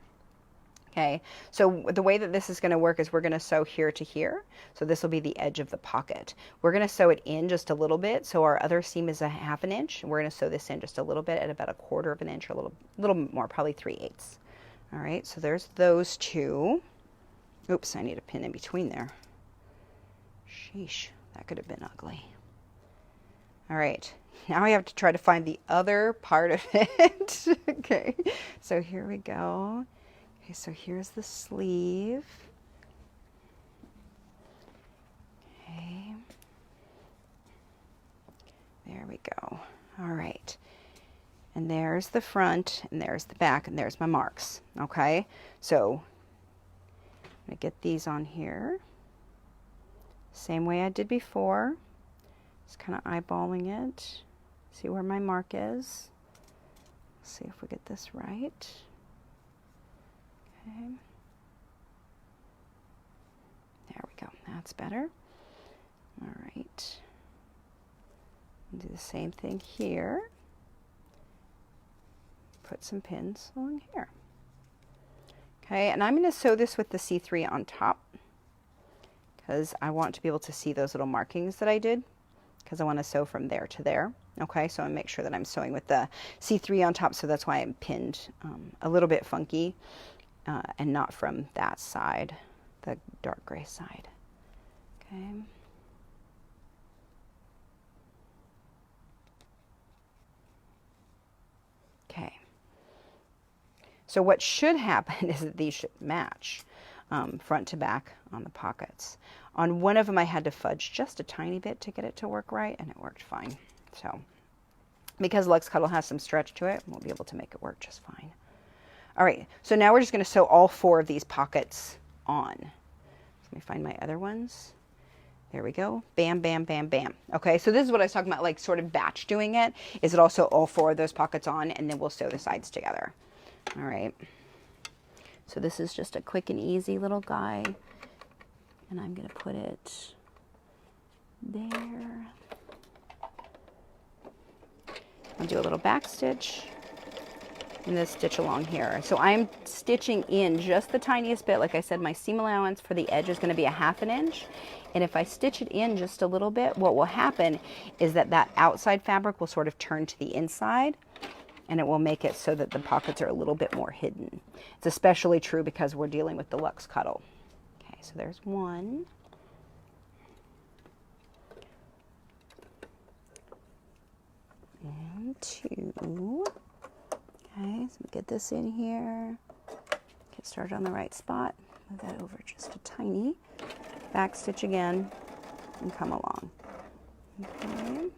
Okay, so the way that this is going to work is we're going to sew here to here. So this will be the edge of the pocket. We're going to sew it in just a little bit. So our other seam is 1/2 inch. We're going to sew this in just a little bit at about 1/4 inch, or a little more, probably 3/8. All right, so there's those two. Oops, I need a pin in between there. Sheesh, that could have been ugly. All right, now I have to try to find the other part of it. Okay, so here we go. Okay, so here's the sleeve. Okay. There we go. All right. And there's the front, and there's the back, and there's my marks. Okay, so I'm going to get these on here. Same way I did before. Just kind of eyeballing it. See where my mark is. See if we get this right. Okay. There we go. That's better. All right. Do the same thing here. Put some pins along here. Okay, and I'm going to sew this with the C3 on top, because I want to be able to see those little markings that I did, because I want to sew from there to there. Okay, so I make sure that I'm sewing with the C3 on top, so that's why I'm pinned a little bit funky, and not from that side, the dark gray side. Okay. Okay. So what should happen is that these should match front to back on the pockets. On one of them I had to fudge just a tiny bit to get it to work right, and it worked fine. So because Luxe Cuddle has some stretch to it, we'll be able to make it work just fine. All right, so now we're just going to sew all 4 of these pockets on. Let me find my other ones. There we go. Bam, bam, bam, bam. Okay, so this is what I was talking about, like sort of batch doing it. Is it also all 4 of those pockets on, and then we'll sew the sides together. All right. So this is just a quick and easy little guy. And I'm going to put it there. I'll do a little back stitch and this stitch along here. So I'm stitching in just the tiniest bit. Like I said, my seam allowance for the edge is going to be 1/2 inch. And if I stitch it in just a little bit, what will happen is that that outside fabric will sort of turn to the inside, and it will make it so that the pockets are a little bit more hidden. It's especially true because we're dealing with the Luxe Cuddle. Okay, so there's 1. And 2. Okay, so get this in here. Get started on the right spot. Move that over just a tiny. Back stitch again and come along. Okay.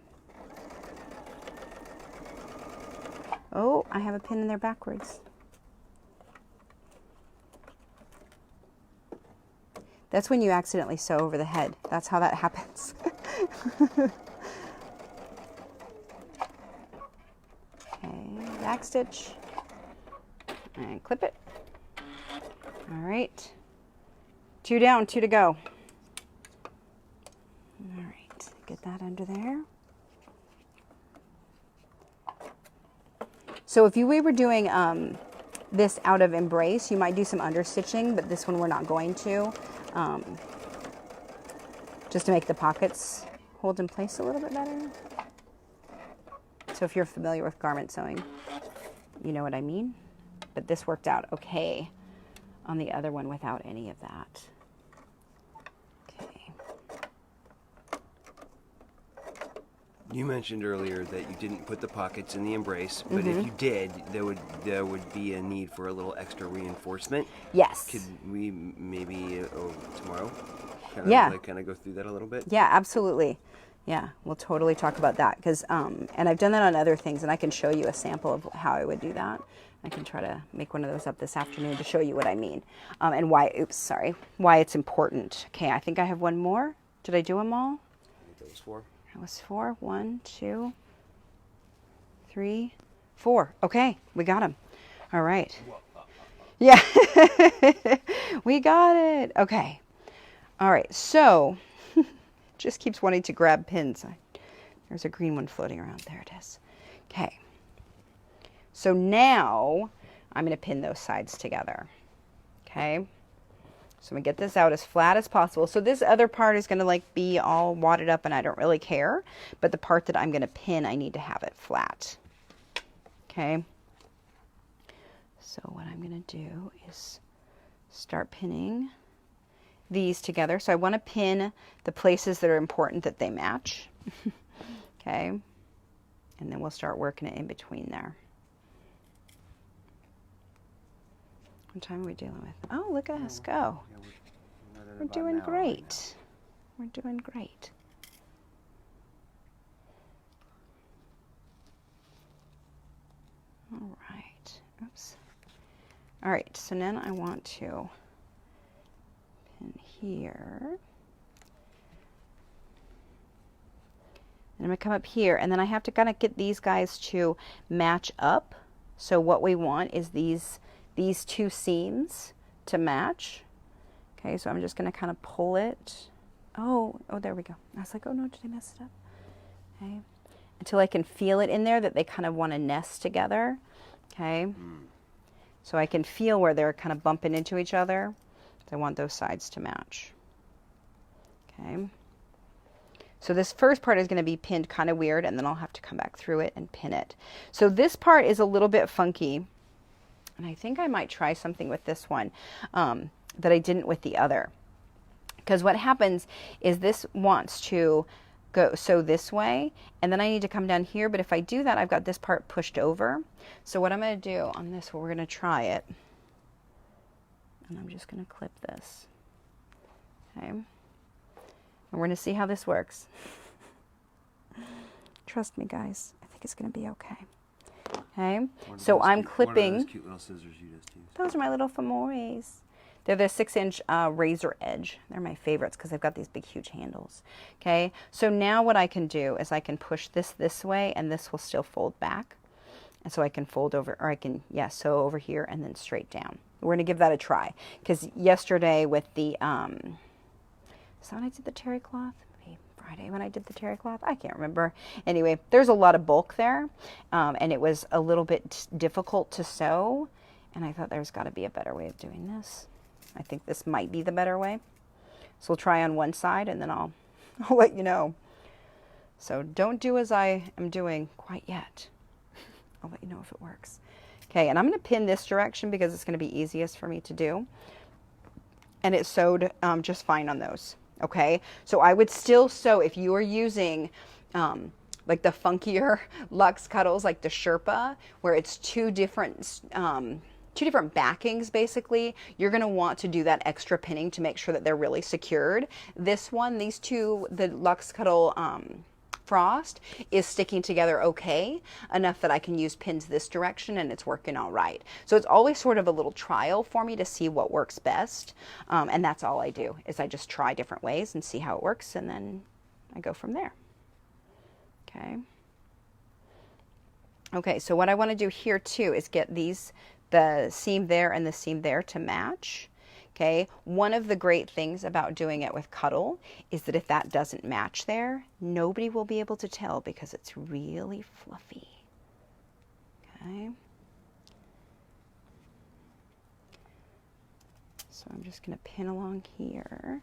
Oh, I have a pin in there backwards. That's when you accidentally sew over the head. That's how that happens. Okay, back stitch and clip it. All right, 2 down, 2 to go. All right, get that under there. So if we were doing this out of embrace, you might do some understitching, but this one we're not going to, just to make the pockets hold in place a little bit better. So if you're familiar with garment sewing, you know what I mean. But this worked out okay on the other one without any of that. Okay. You mentioned earlier that you didn't put the pockets in the embrace, but if you did, there would be a need for a little extra reinforcement. Yes. Could we maybe tomorrow kind of go through that a little bit? Yeah, absolutely. Yeah, we'll totally talk about that because and I've done that on other things, and I can show you a sample of how I would do that. I can try to make one of those up this afternoon to show you what I mean and why. Oops, sorry. Why it's important. Okay, I think I have one more. Did I do them all? I think that was 4. That was 4. 1, 2, 3, 4. Okay, we got them. All right. Yeah, we got it. Okay. All right. So, just keeps wanting to grab pins. There's a green one floating around. There it is. Okay. So now I'm going to pin those sides together. Okay. So I'm going to get this out as flat as possible. So this other part is going to like be all wadded up and I don't really care. But the part that I'm going to pin, I need to have it flat. Okay. So what I'm going to do is start pinning these together. So I want to pin the places that are important that they match. Okay. And then we'll start working it in between there. What time are we dealing with? Oh, look at us go. Yeah, We're doing great. We're doing great. All right. Oops. All right. So then I want to pin here. And I'm going to come up here, and then I have to kind of get these guys to match up. So what we want is these 2 seams to match. Okay, so I'm just going to kind of pull it. Oh, there we go. I was like, oh no, did I mess it up? Okay, until I can feel it in there that they kind of want to nest together. Okay, so I can feel where they're kind of bumping into each other. I want those sides to match. Okay. So this first part is going to be pinned kind of weird, and then I'll have to come back through it and pin it. So this part is a little bit funky, and I think I might try something with this one that I didn't with the other. Because what happens is this wants to go sew this way, and then I need to come down here, but if I do that, I've got this part pushed over. So what I'm going to do on this one, we're going to try it, and I'm just going to clip this. Okay. And we're going to see how this works. Trust me, guys. I think it's going to be okay. Okay. So I'm clipping. What are those cute little scissors you just used? Those are my little Famores. They're the 6-inch razor edge. They're my favorites because they've got these big, huge handles. Okay. So now what I can do is I can push this way, and this will still fold back. And so I can fold over, or I can, sew over here and then straight down. We're going to give that a try. Because yesterday with the, is that when I did the terry cloth? Maybe Friday when I did the terry cloth? I can't remember. Anyway, there's a lot of bulk there, and it was a little bit difficult to sew, and I thought there's got to be a better way of doing this. I think this might be the better way. So we'll try on one side, and then I'll let you know. So don't do as I am doing quite yet. I'll let you know if it works. Okay, and I'm going to pin this direction because it's going to be easiest for me to do. And it sewed just fine on those. Okay, so I would still sew if you are using like the funkier Luxe Cuddles, like the Sherpa, where it's two different backings basically. You're going to want to do that extra pinning to make sure that they're really secured. This one, these two, the Luxe Cuddle Frost is sticking together okay, enough that I can use pins this direction and it's working all right. So it's always sort of a little trial for me to see what works best, and that's all I do, is I just try different ways and see how it works, and then I go from there. Okay, so what I want to do here too is get the seam there and the seam there to match. Okay, one of the great things about doing it with Cuddle is that if that doesn't match there, nobody will be able to tell because it's really fluffy. Okay. So I'm just going to pin along here.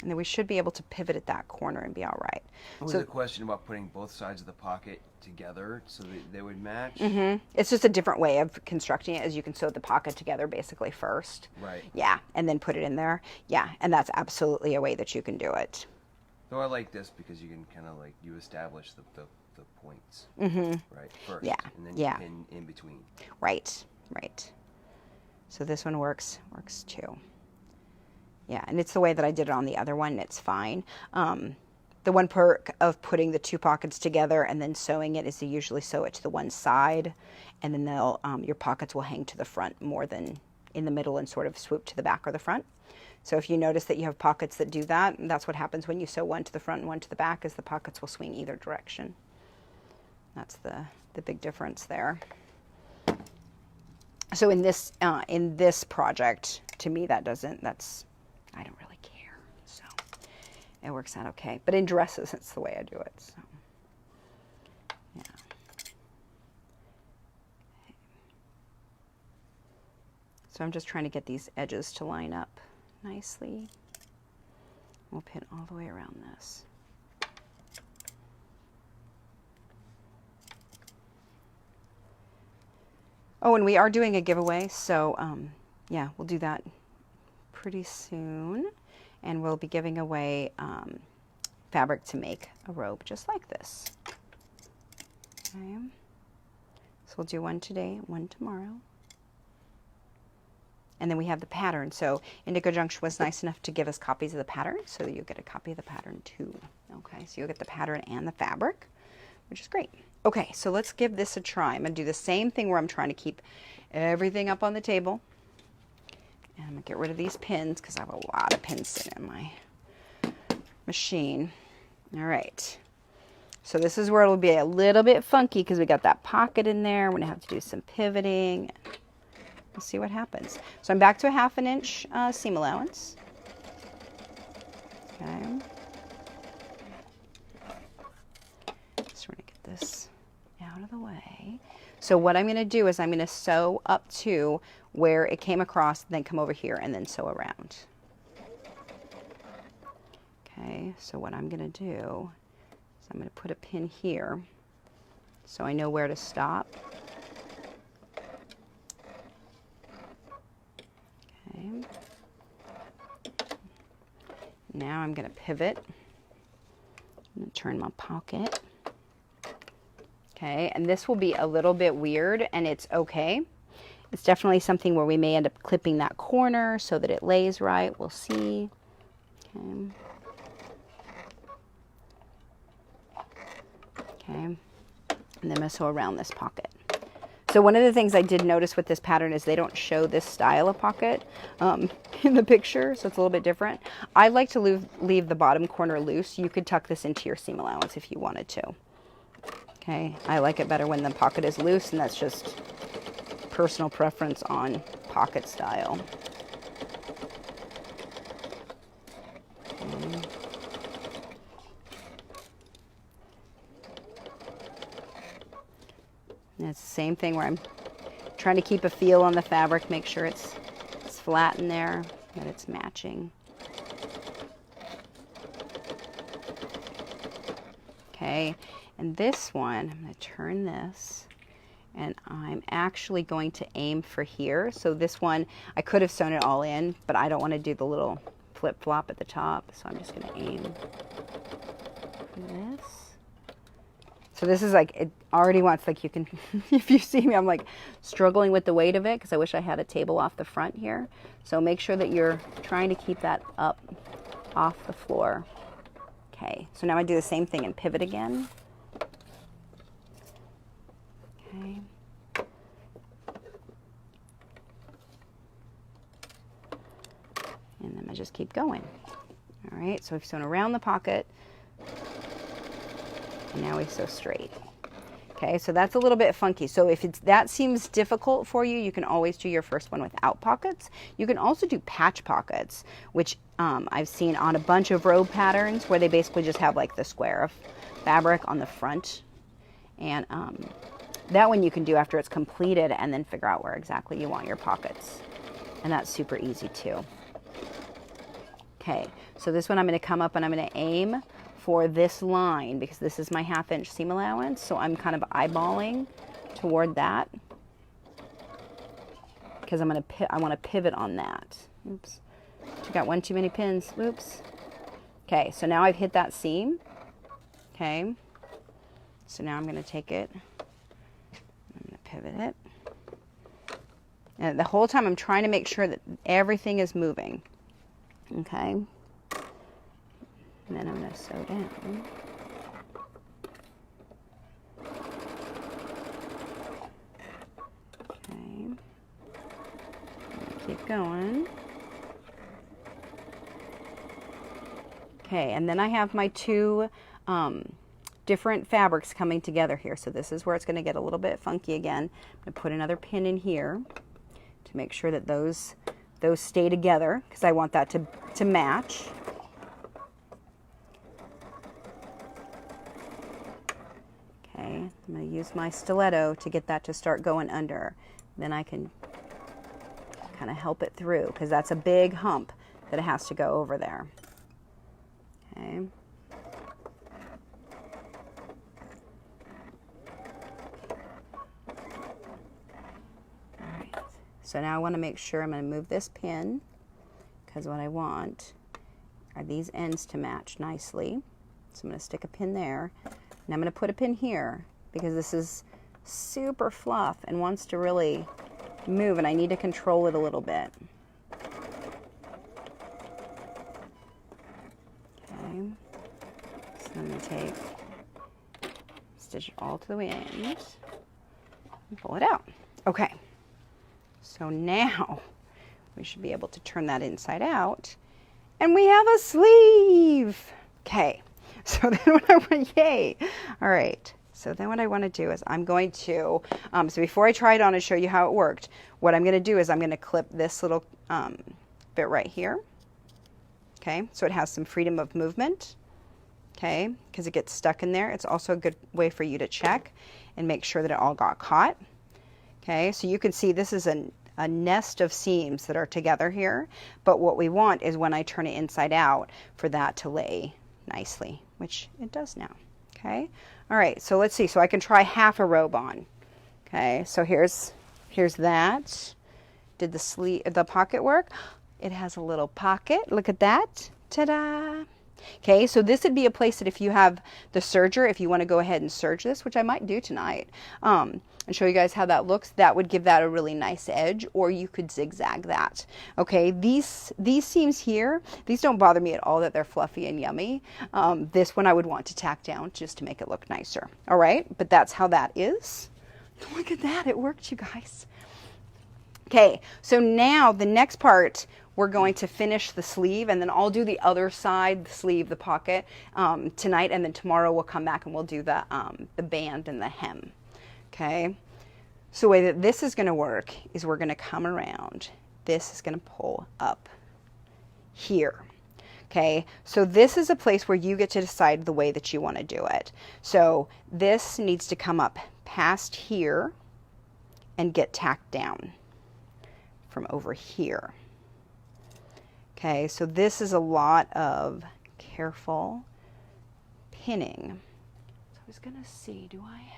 And then we should be able to pivot at that corner and be all right. Was a question about putting both sides of the pocket together so that they would match? Mm-hmm. It's just a different way of constructing it, as you can sew the pocket together basically first. Right. Yeah, and then put it in there. Yeah, and that's absolutely a way that you can do it. Though I like this because you can kind of like, you establish the points, right, first, Yeah, and then yeah. you pin in between. Right, right. So this one works too. Yeah, and it's the way that I did it on the other one. It's fine. The one perk of putting the two pockets together and then sewing it is to usually sew it to the one side, and then they'll your pockets will hang to the front more than in the middle and sort of swoop to the back or the front. So if you notice that you have pockets that do that, that's what happens when you sew one to the front and one to the back, is the pockets will swing either direction. That's the big difference there. So in this project, to me, I don't really care. So it works out okay. But in dresses, it's the way I do it. So yeah. So I'm just trying to get these edges to line up nicely. We'll pin all the way around this. Oh, and we are doing a giveaway, so yeah, we'll do that pretty soon. And we'll be giving away fabric to make a robe just like this. Okay. So we'll do one today, one tomorrow. And then we have the pattern. So Indygo Junction was nice enough to give us copies of the pattern, so you'll get a copy of the pattern too. Okay, so you'll get the pattern and the fabric, which is great. Okay, so let's give this a try. I'm going to do the same thing where I'm trying to keep everything up on the table. And I'm going to get rid of these pins because I have a lot of pins sitting in my machine. All right. So this is where it'll be a little bit funky because we got that pocket in there. We're going to have to do some pivoting. We'll see what happens. So I'm back to a 1/2 inch seam allowance. Okay. Just want to get this out of the way. So what I'm going to do is I'm going to sew up to where it came across, then come over here and then sew around. Okay, so what I'm going to do is I'm going to put a pin here so I know where to stop. Okay. Now I'm going to pivot. I'm going to turn my pocket. Okay, and this will be a little bit weird, and it's okay. It's definitely something where we may end up clipping that corner so that it lays right. We'll see. Okay. Okay, and then I'm going to sew around this pocket. So one of the things I did notice with this pattern is they don't show this style of pocket in the picture, so it's a little bit different. I like to leave the bottom corner loose. You could tuck this into your seam allowance if you wanted to. Okay, I like it better when the pocket is loose, and that's just personal preference on pocket style. And it's the same thing where I'm trying to keep a feel on the fabric, make sure it's flat in there, that it's matching. Okay, and this one, I'm going to turn this, and I'm actually going to aim for here. So this one, I could have sewn it all in, but I don't want to do the little flip-flop at the top, so I'm just going to aim for this. So this is like, it already wants, like you can, if you see me, I'm like struggling with the weight of it because I wish I had a table off the front here. So make sure that you're trying to keep that up off the floor. Okay, so now I do the same thing and pivot again. Okay. And then I just keep going. All right, so we've sewn around the pocket. And now we sew straight. Okay, so that's a little bit funky. So if that seems difficult for you, you can always do your first one without pockets. You can also do patch pockets, which I've seen on a bunch of robe patterns where they basically just have like the square of fabric on the front. And that one you can do after it's completed and then figure out where exactly you want your pockets. And that's super easy too. Okay, so this one I'm going to come up and I'm going to aim for this line because this is my 1/2 inch seam allowance. So I'm kind of eyeballing toward that because I want to pivot on that. Oops, I got one too many pins. Oops. Okay, so now I've hit that seam. Okay, so now I'm going to take it, I'm going to pivot it. And the whole time I'm trying to make sure that everything is moving. Okay, and then I'm going to sew down. Okay, keep going. Okay, and then I have my two different fabrics coming together here. So this is where it's going to get a little bit funky again. I'm going to put another pin in here to make sure that those stay together, because I want that to match. Okay, I'm going to use my stiletto to get that to start going under. Then I can kind of help it through, because that's a big hump that it has to go over there. Okay. All right. So now I want to make sure I'm going to move this pin, because what I want are these ends to match nicely. So I'm going to stick a pin there, and I'm going to put a pin here, because this is super fluff and wants to really move, and I need to control it a little bit. Okay. So I'm going to take, stitch it all to the end, and pull it out. Okay. So now we should be able to turn that inside out, and we have a sleeve. Okay. So then what I want, yay. All right. So then what I want to do is I'm going to, so before I try it on and show you how it worked, what I'm going to do is I'm going to clip this little bit right here. Okay. So it has some freedom of movement. Okay. Because it gets stuck in there. It's also a good way for you to check and make sure that it all got caught. Okay. So you can see this is a nest of seams that are together here. But what we want is when I turn it inside out for that to lay nicely, which it does now. Okay. All right. So let's see. So I can try half a robe on. Okay. So here's that. Did the sleeve, the pocket work? It has a little pocket. Look at that. Ta-da. Okay. So this would be a place that if you have the serger, if you want to go ahead and serge this, which I might do tonight, and show you guys how that looks, that would give that a really nice edge, or you could zigzag that. Okay, these seams here, these don't bother me at all that they're fluffy and yummy. This one I would want to tack down just to make it look nicer. All right, but that's how that is. Look at that, it worked, you guys. Okay, so now the next part, we're going to finish the sleeve, and then I'll do the other side, the sleeve, the pocket, tonight, and then tomorrow we'll come back and we'll do the band and the hem. Okay, so the way that this is going to work is we're going to come around. This is going to pull up here. Okay, so this is a place where you get to decide the way that you want to do it. So this needs to come up past here and get tacked down from over here. Okay, so this is a lot of careful pinning. So I was going to see, do I have...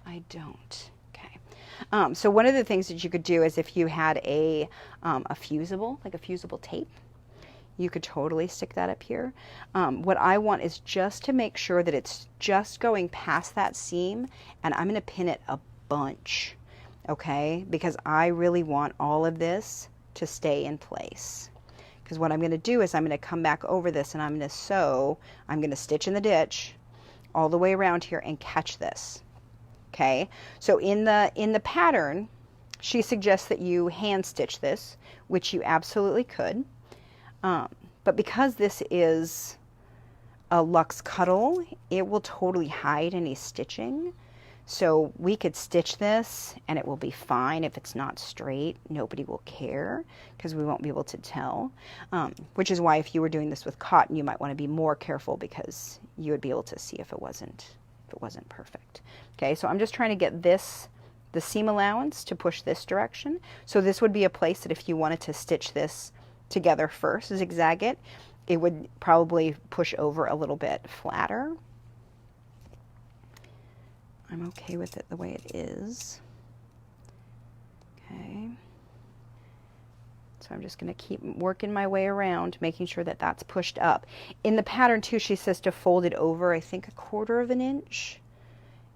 I don't. Okay. So one of the things that you could do is if you had a fusible, like a fusible tape, you could totally stick that up here. What I want is just to make sure that it's just going past that seam, and I'm going to pin it a bunch, okay? Because I really want all of this to stay in place. Because what I'm going to do is I'm going to come back over this and I'm going to sew, I'm going to stitch in the ditch all the way around here and catch this. Okay, so in the pattern, she suggests that you hand stitch this, which you absolutely could. But because this is a Luxe Cuddle, it will totally hide any stitching. So we could stitch this and it will be fine if it's not straight. Nobody will care because we won't be able to tell. Which is why if you were doing this with cotton, you might want to be more careful because you would be able to see if it wasn't perfect. Okay, so I'm just trying to get this, the seam allowance to push this direction. So this would be a place that if you wanted to stitch this together first, zigzag it, it would probably push over a little bit flatter. I'm okay with it the way it is. Okay. So I'm just going to keep working my way around, making sure that that's pushed up. In the pattern too, she says to fold it over, I think 1/4 of an inch,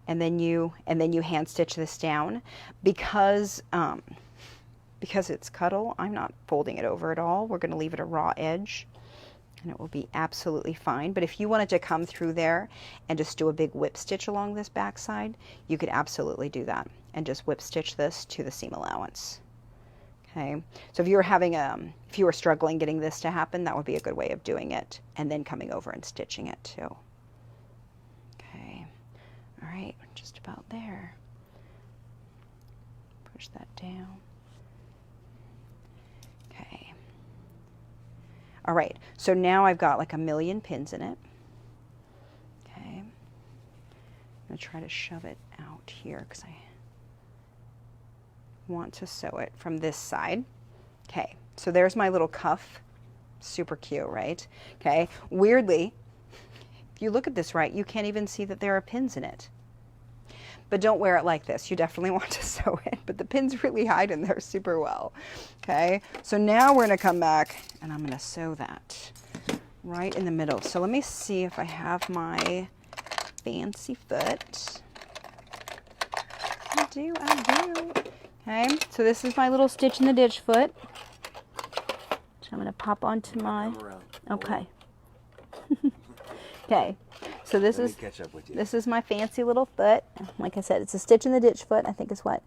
and then you hand stitch this down. Because it's cuddle, I'm not folding it over at all. We're going to leave it a raw edge, and it will be absolutely fine. But if you wanted to come through there and just do a big whip stitch along this back side, you could absolutely do that and just whip stitch this to the seam allowance. Okay, so if you were struggling getting this to happen, that would be a good way of doing it, and then coming over and stitching it too. Okay, all right, we're just about there. Push that down. Okay. All right, so now I've got like 1,000,000 pins in it. Okay, I'm gonna try to shove it out here because I want to sew it from this side. Okay, so there's my little cuff. Super cute, right? Okay, weirdly, if you look at this right, you can't even see that there are pins in it. But don't wear it like this. You definitely want to sew it, but the pins really hide in there super well. Okay, so now we're gonna come back and I'm gonna sew that right in the middle. So let me see if I have my fancy foot. I do. Okay, so this is my little stitch in the ditch foot. So I'm going to pop onto my, okay. Okay, so this is my fancy little foot. Like I said, it's a stitch in the ditch foot, I think is what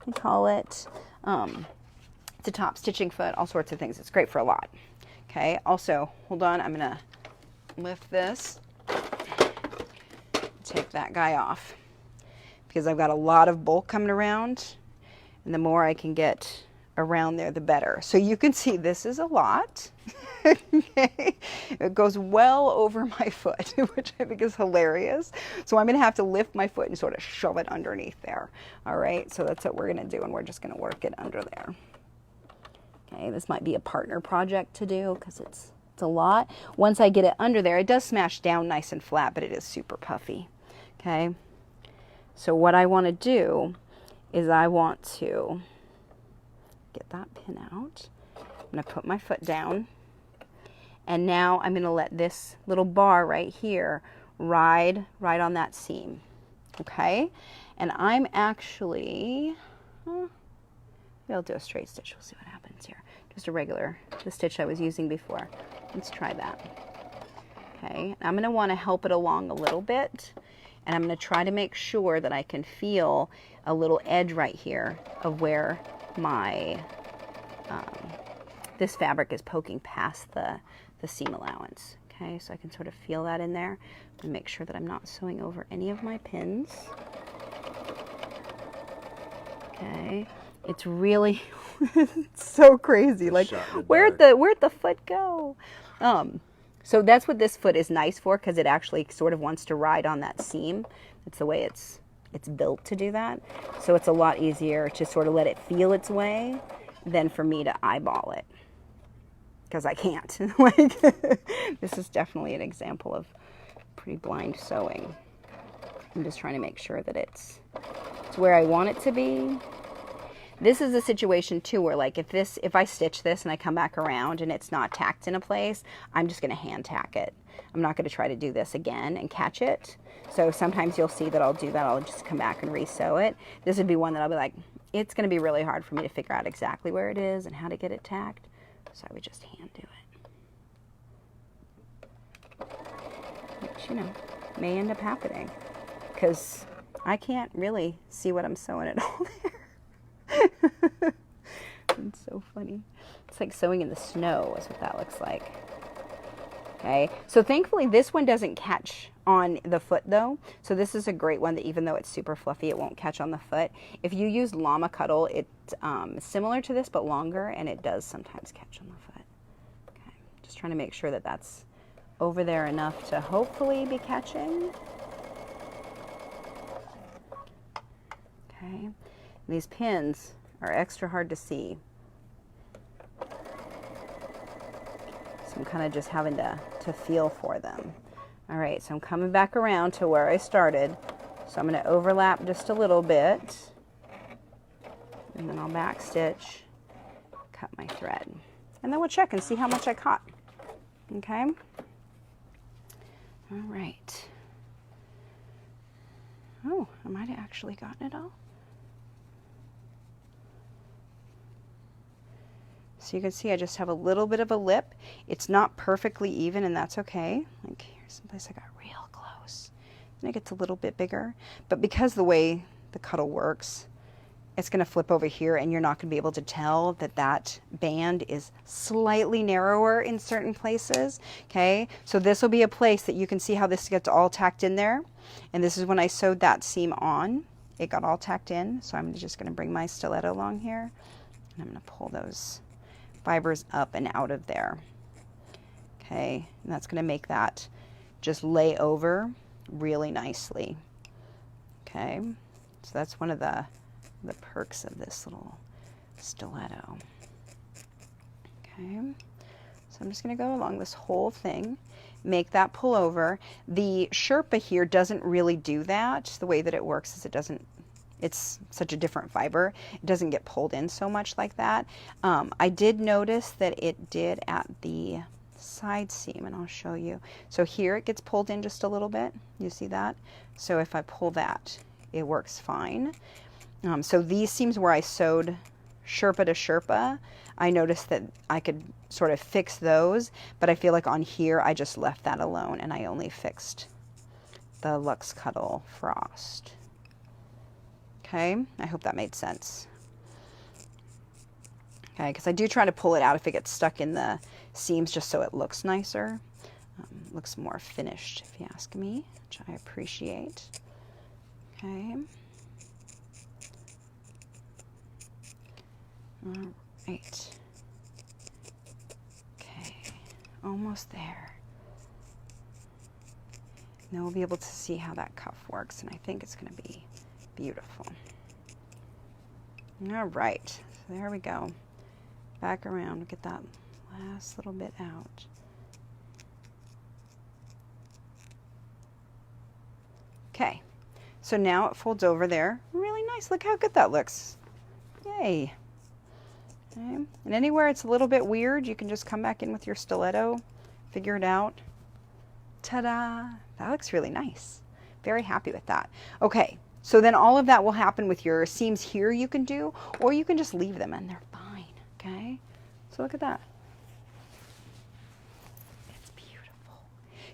they call it. It's a top stitching foot, all sorts of things. It's great for a lot. Okay, also, hold on, I'm going to lift this, take that guy off, because I've got a lot of bulk coming around. And the more I can get around there, the better. So you can see this is a lot. Okay. It goes well over my foot, which I think is hilarious. So I'm going to have to lift my foot and sort of shove it underneath there. All right, so that's what we're going to do, and we're just going to work it under there. Okay, this might be a partner project to do because it's a lot. Once I get it under there, it does smash down nice and flat, but it is super puffy. Okay, so what I want to do is I want to get that pin out. I'm going to put my foot down, and now I'm going to let this little bar right here ride right on that seam. Okay, and I'm actually, maybe I'll do a straight stitch. We'll see what happens here. Just a regular, the stitch I was using before. Let's try that. Okay, I'm going to want to help it along a little bit. And I'm going to try to make sure that I can feel a little edge right here of where my, this fabric is poking past the seam allowance. Okay, so I can sort of feel that in there and make sure that I'm not sewing over any of my pins. Okay, it's really, it's so crazy. Like, where'd the foot go? So that's what this foot is nice for, because it actually sort of wants to ride on that seam. That's the way it's built to do that. So it's a lot easier to sort of let it feel its way than for me to eyeball it, because I can't. Like, this is definitely an example of pretty blind sewing. I'm just trying to make sure that it's where I want it to be. This is a situation too where, like, if I stitch this and I come back around and it's not tacked in a place, I'm just going to hand tack it. I'm not going to try to do this again and catch it. So sometimes you'll see that I'll do that. I'll just come back and re-sew it. This would be one that I'll be like, it's going to be really hard for me to figure out exactly where it is and how to get it tacked. So I would just hand do it. Which, you know, may end up happening, because I can't really see what I'm sewing at all there. It's so funny. It's like sewing in the snow is what that looks like. Okay, so thankfully this one doesn't catch on the foot though. So this is a great one that even though it's super fluffy, it won't catch on the foot. If you use llama cuddle, it's similar to this but longer, and it does sometimes catch on the foot. Okay, just trying to make sure that that's over there enough to hopefully be catching. Okay. These pins are extra hard to see. So I'm kind of just having to feel for them. All right, so I'm coming back around to where I started. So I'm going to overlap just a little bit, and then I'll back stitch, cut my thread. and then we'll check and see how much I caught. Okay. All right. Oh, I might have actually gotten it all. So you can see I just have a little bit of a lip. It's not perfectly even, and that's okay. Like here's someplace I got real close. And it gets a little bit bigger. But because the way the cuddle works, it's going to flip over here, and you're not going to be able to tell that that band is slightly narrower in certain places. Okay, so this will be a place that you can see how this gets all tacked in there. And this is when I sewed that seam on. It got all tacked in. So I'm just going to bring my stiletto along here, and I'm going to pull those fibers up and out of there. Okay, and that's going to make that just lay over really nicely. Okay, so that's one of the perks of this little stiletto. Okay, so I'm just going to go along this whole thing, make that pull over. The Sherpa here doesn't really do that. The way that it works is it's such a different fiber. It doesn't get pulled in so much like that. I did notice that it did at the side seam, and I'll show you. So here it gets pulled in just a little bit. You see that? So if I pull that, it works fine. So these seams where I sewed Sherpa to Sherpa, I noticed that I could sort of fix those, but I feel like on here I just left that alone and I only fixed the Luxe Cuddle Frost. Okay, I hope that made sense. Okay, because I do try to pull it out if it gets stuck in the seams just so it looks nicer. Looks more finished if you ask me, which I appreciate. Okay. All right. Okay, almost there. And then we'll be able to see how that cuff works, and I think it's going to be beautiful. All right, so there we go. Back around, get that last little bit out. Okay, so now it folds over there. Really nice, look how good that looks. Yay. Okay. And anywhere it's a little bit weird, you can just come back in with your stiletto, figure it out. Ta-da! That looks really nice. Very happy with that. Okay, so then all of that will happen with your seams here you can do, or you can just leave them and they're fine, okay? So look at that. It's beautiful.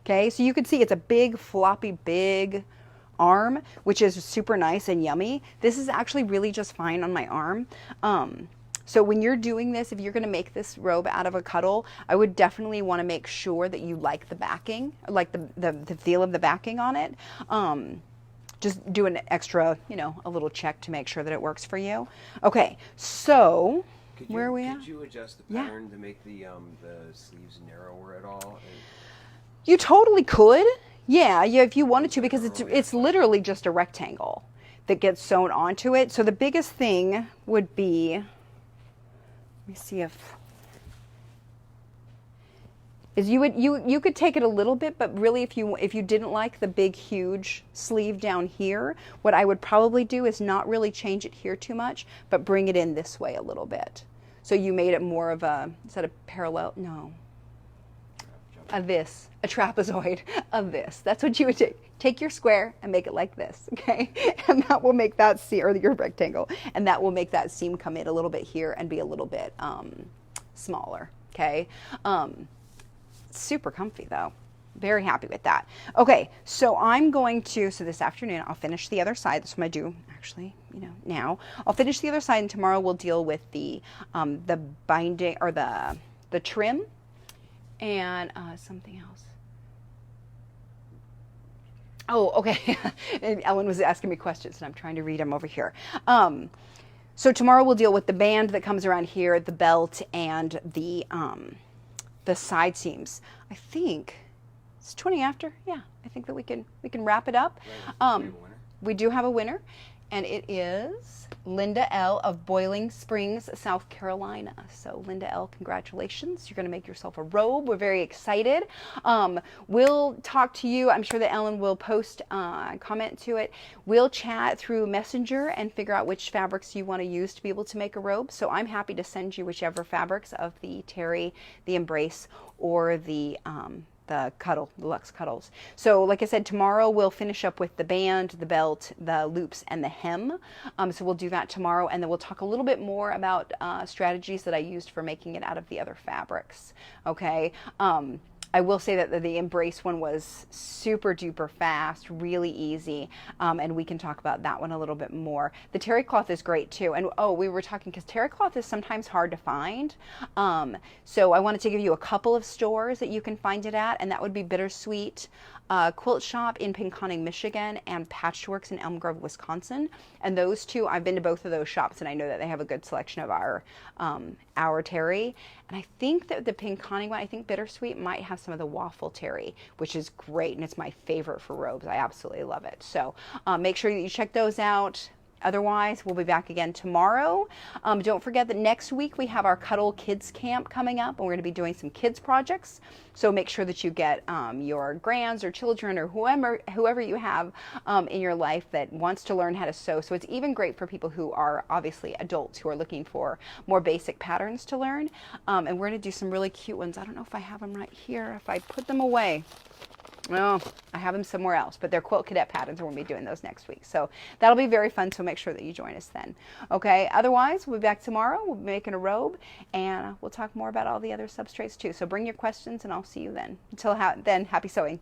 Okay, so you can see it's a big, floppy, big arm, which is super nice and yummy. This is actually really just fine on my arm. So when you're doing this, if you're going to make this robe out of a cuddle, I would definitely want to make sure that you like the backing, like the feel of the backing on it. Just do an extra, you know, a little check to make sure that it works for you. Okay, so where are we at? Could you adjust the pattern to make the sleeves narrower at all? You totally could. Yeah, if you wanted to, because it's literally just a rectangle that gets sewn onto it. So the biggest thing would be, let me see is you could take it a little bit, but really if you didn't like the big huge sleeve down here, what I would probably do is not really change it here too much, but bring it in this way a little bit. So you made it more of a, is that a parallel? No. A trapezoid of this. That's what you would do. Take your square and make it like this, okay? And that will make that seam, or your rectangle, and that will make that seam come in a little bit here and be a little bit smaller, okay? Super comfy though. Very happy with that. Okay, so I'm going to, so this afternoon I'll finish the other side. That's what I do actually, you know, now. I'll finish the other side, and tomorrow we'll deal with the binding, or the trim, and something else. Oh, okay. And Ellen was asking me questions, and I'm trying to read them over here. So tomorrow we'll deal with the band that comes around here, the belt, and the side seams. I think it's 20 after. Yeah, I think that we can wrap it up. Right. We do have a winner, And it is Linda L. of Boiling Springs, South Carolina. So Linda L., congratulations. You're going to make yourself a robe. We're very excited. We'll talk to you. I'm sure that Ellen will post a comment to it. We'll chat through Messenger and figure out which fabrics you want to use to be able to make a robe. So I'm happy to send you whichever fabrics of the terry, the embrace, or the cuddle, the Luxe Cuddles. So like I said, tomorrow we'll finish up with the band, the belt, the loops, and the hem. So we'll do that tomorrow, and then we'll talk a little bit more about strategies that I used for making it out of the other fabrics. Okay. I will say that the embrace one was super duper fast, really easy, and we can talk about that one a little bit more. The terry cloth is great too, and oh, we were talking because terry cloth is sometimes hard to find, so I wanted to give you a couple of stores that you can find it at, and that would be Bittersweet Quilt Shop in Pinconning, Michigan, and Patchworks in Elm Grove, Wisconsin. And those two, I've been to both of those shops, and I know that they have a good selection of our terry. And I think that the Pinconning one, I think Bittersweet might have some of the waffle terry, which is great, and it's my favorite for robes. I absolutely love it. So make sure that you check those out. Otherwise, we'll be back again tomorrow. Don't forget that next week we have our Cuddle Kids Camp coming up, and we're going to be doing some kids projects. So make sure that you get your grands or children or whoever you have in your life that wants to learn how to sew. So it's even great for people who are obviously adults who are looking for more basic patterns to learn. And we're going to do some really cute ones. I don't know if I have them right here, if I put them away. Well, I have them somewhere else, but they're quilt cadet patterns, and we'll be doing those next week. So that'll be very fun, so make sure that you join us then. Okay, otherwise, we'll be back tomorrow. We'll be making a robe, and we'll talk more about all the other substrates too. So bring your questions, and I'll see you then. Until then, happy sewing.